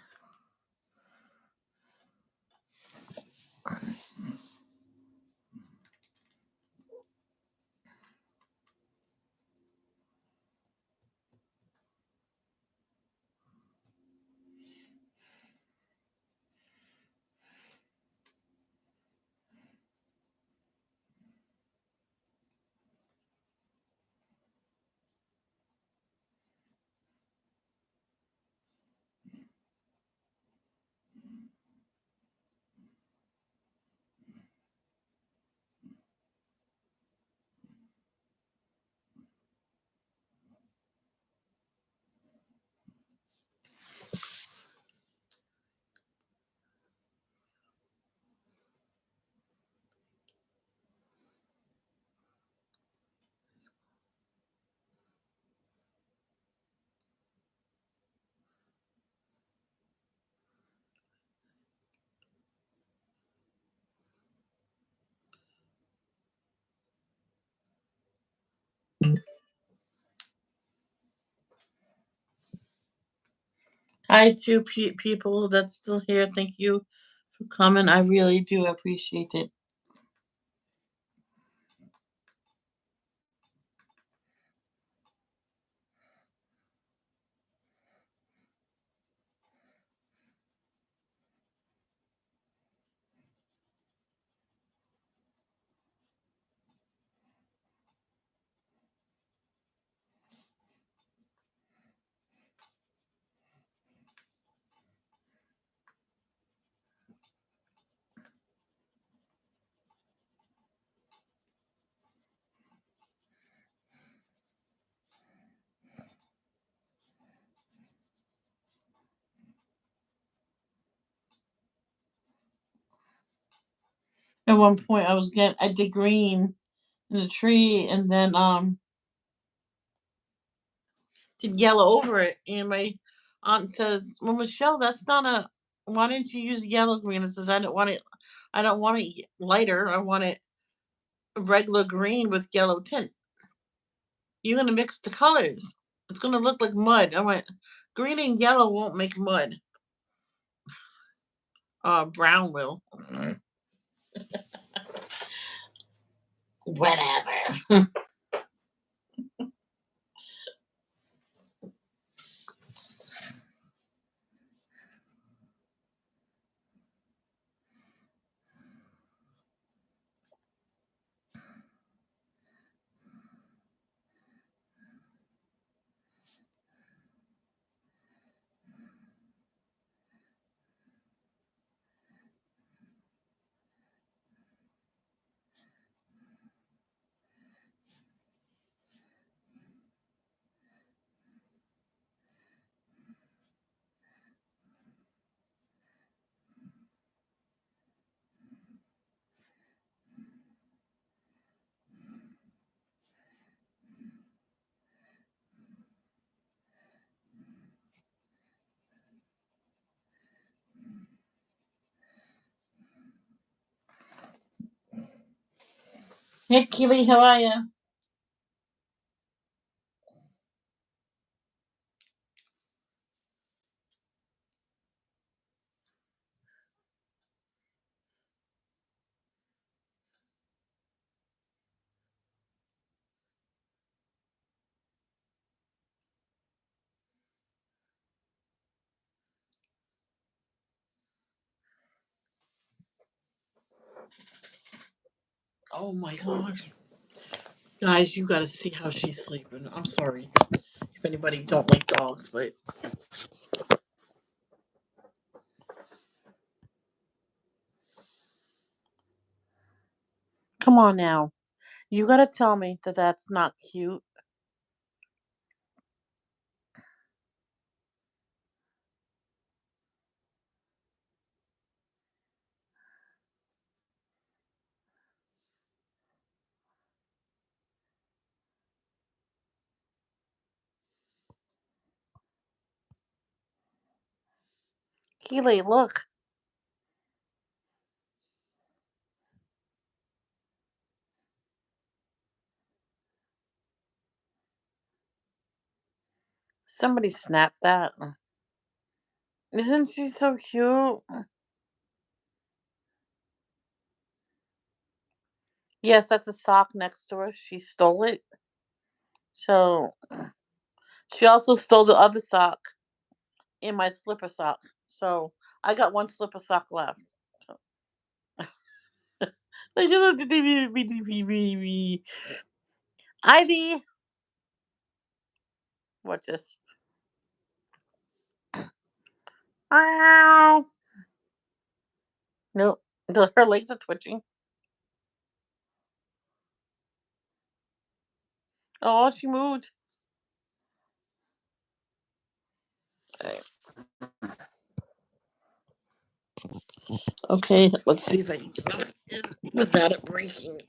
S1: Hi to people that's still here. Thank you for coming. I really do appreciate it. At one point, I did green in the tree, and then did yellow over it. And my aunt says, "Well, Michelle, that's not a. Why didn't you use yellow green?" I says, "I don't want it. I don't want it lighter. I want it regular green with yellow tint. You're gonna mix the colors. It's gonna look like mud." I went, "Green and yellow won't make mud. Brown will." Whatever. Hey, Keely, how are you? Oh my gosh. Guys, you gotta see how she's sleeping. I'm sorry if anybody don't like dogs, but come on now. You gotta tell me that that's not cute. Keely, look. Somebody snapped that. Isn't she so cute? Yes, that's a sock next to her. She stole it. So she also stole the other sock in my slipper sock. So I got one slipper sock left. Ivy, watch this. Ow. No, her legs are twitching. Oh, she moved. Alright. Okay, let's see if I can get this in without it breaking.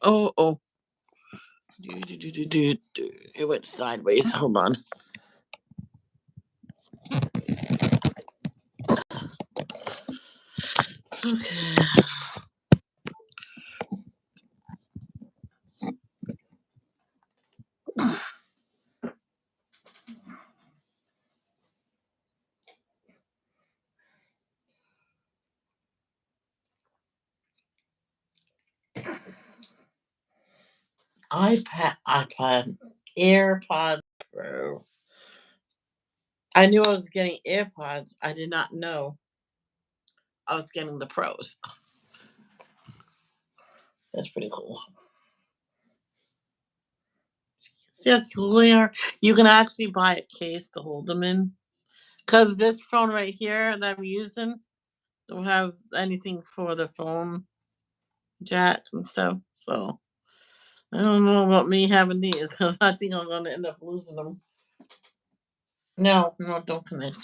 S1: Oh, oh. It went sideways. Hold on. Okay. AirPod Pro. I knew I was getting AirPods. I did not know I was getting the Pros. That's pretty cool. See how cool they are? You can actually buy a case to hold them in. Because this phone right here that I'm using don't have anything for the phone jack and stuff. So I don't know about me having these because I think I'm going to end up losing them. No, no, don't connect.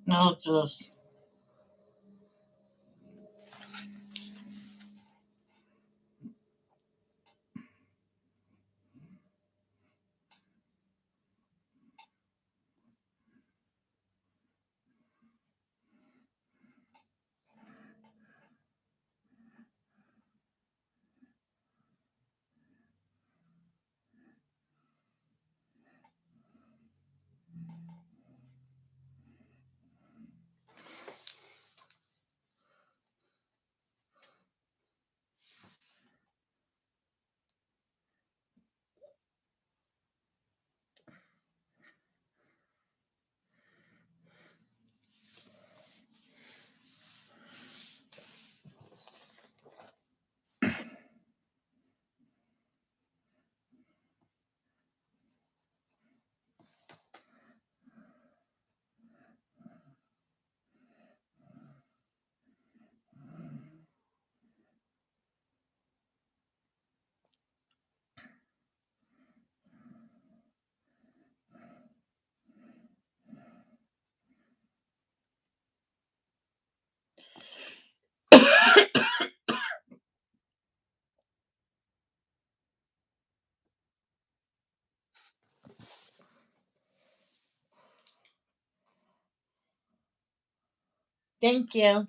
S1: No, just. Thank you.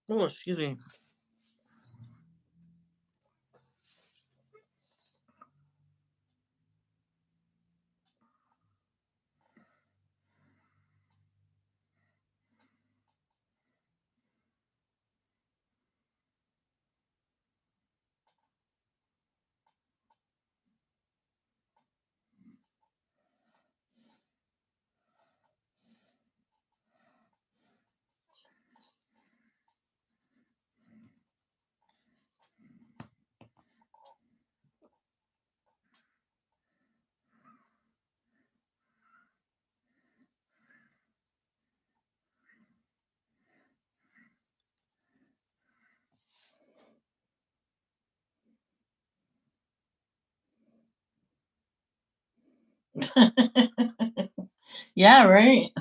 S1: Oh, excuse me. Yeah, right.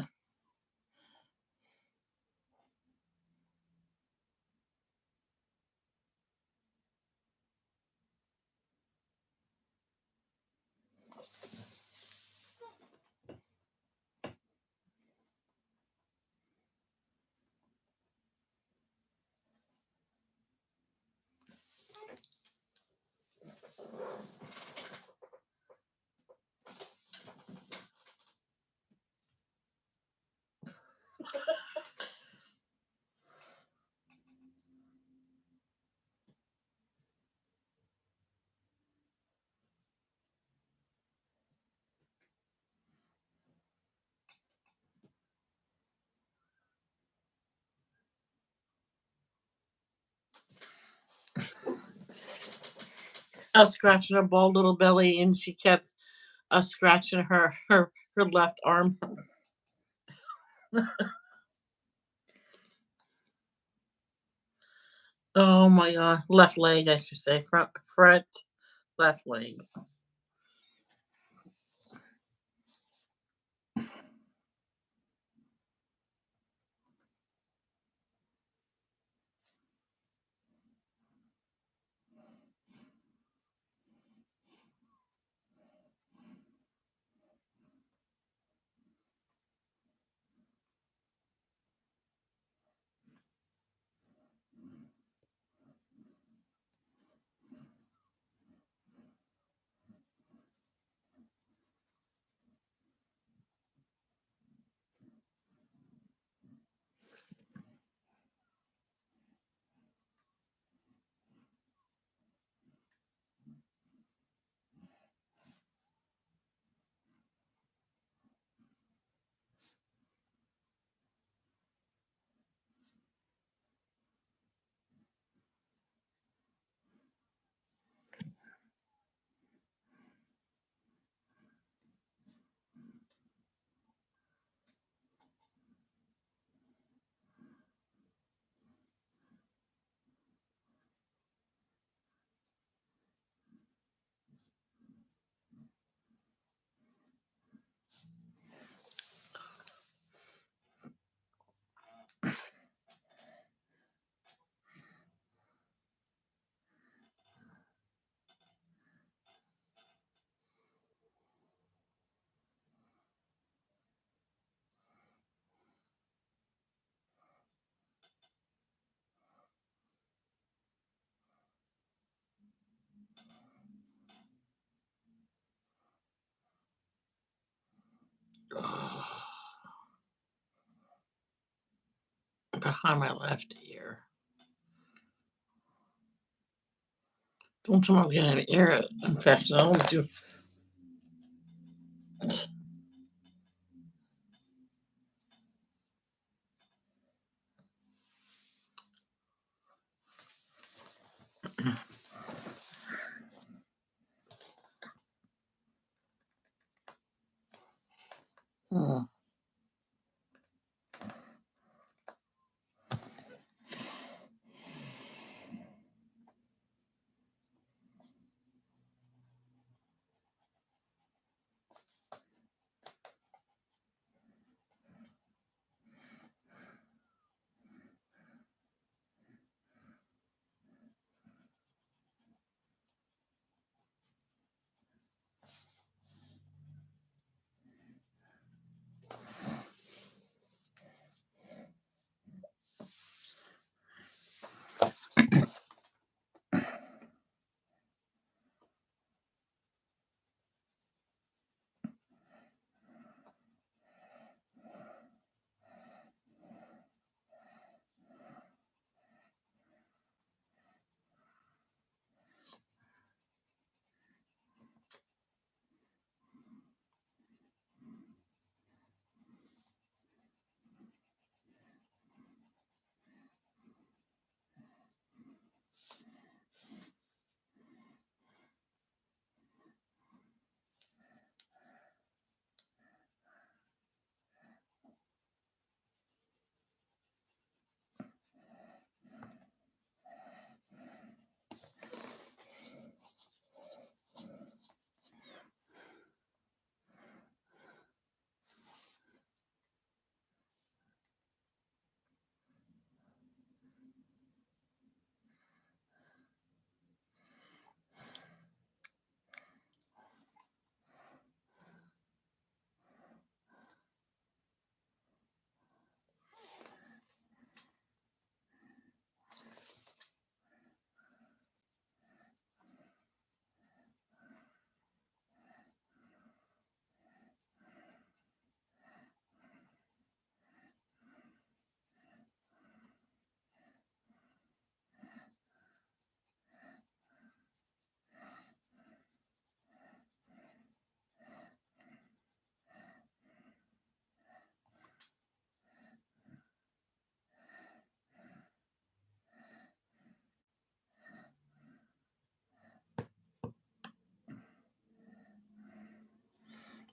S1: I was scratching her bald little belly, and she kept scratching her left arm. Oh my god, left leg, I should say, front left leg. Behind my left ear. Don't tell me I'm getting an ear infection. I don't do. Hmm.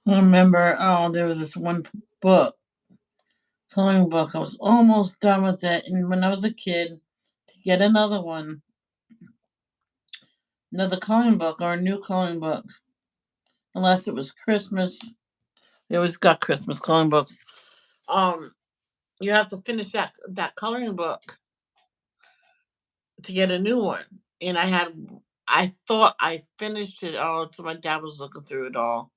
S1: I remember, there was this one book, coloring book. I was almost done with it, and when I was a kid, to get another one, another coloring book or a new coloring book, unless it was Christmas. They always got Christmas coloring books. Um, you have to finish that coloring book to get a new one. And I thought I finished it all, so my dad was looking through it all.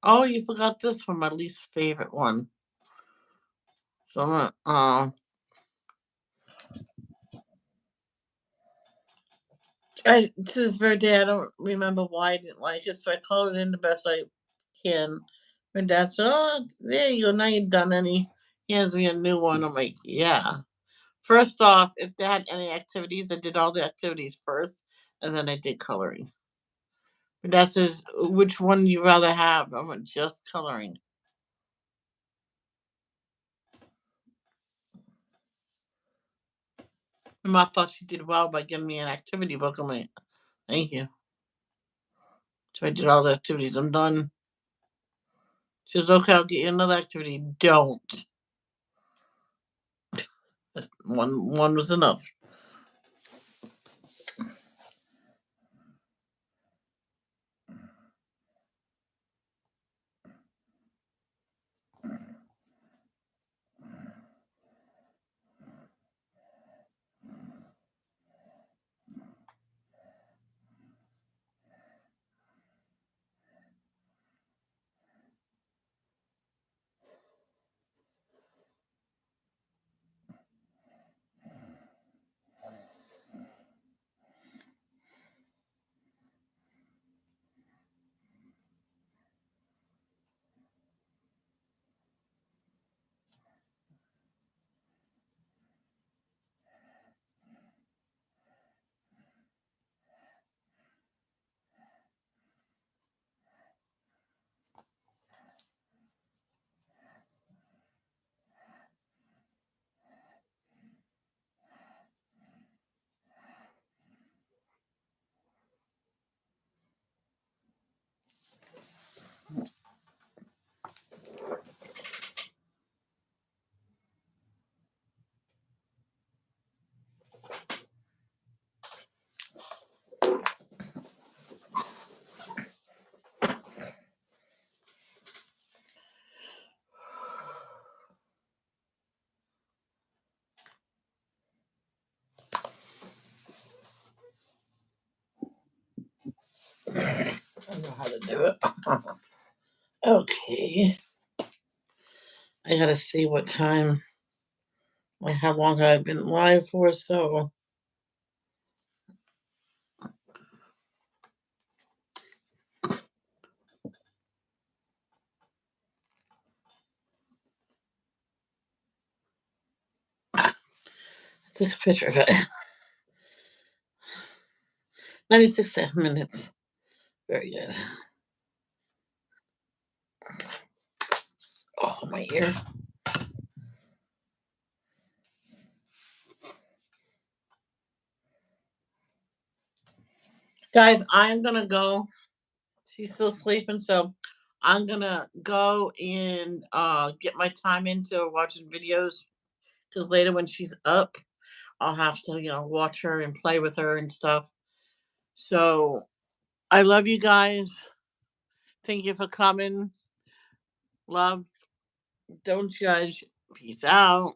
S1: Oh, you forgot this one, my least favorite one. So to this very day, I don't remember why I didn't like it, so I colored it in the best I can. My dad said, "Oh, there you go. Now you're done." And he hands me a new one. I'm like, "Yeah." First off, if they had any activities, I did all the activities first, and then I did coloring. And that says, which one do you rather have? I went just coloring. And I thought she did well by giving me an activity book. I'm like, thank you. So I did all the activities. I'm done. She says, okay, I'll get you another activity. Don't. One was enough. know how to do it. Okay. I gotta see what time, like how long I've been live for, so I took a picture of it. 96 minutes. Very good. Oh, my ear. Guys, I'm gonna go. She's still sleeping, so I'm gonna go and get my time into watching videos. Because later when she's up, I'll have to, watch her and play with her and stuff. So I love you guys. Thank you for coming. Love. Don't judge. Peace out.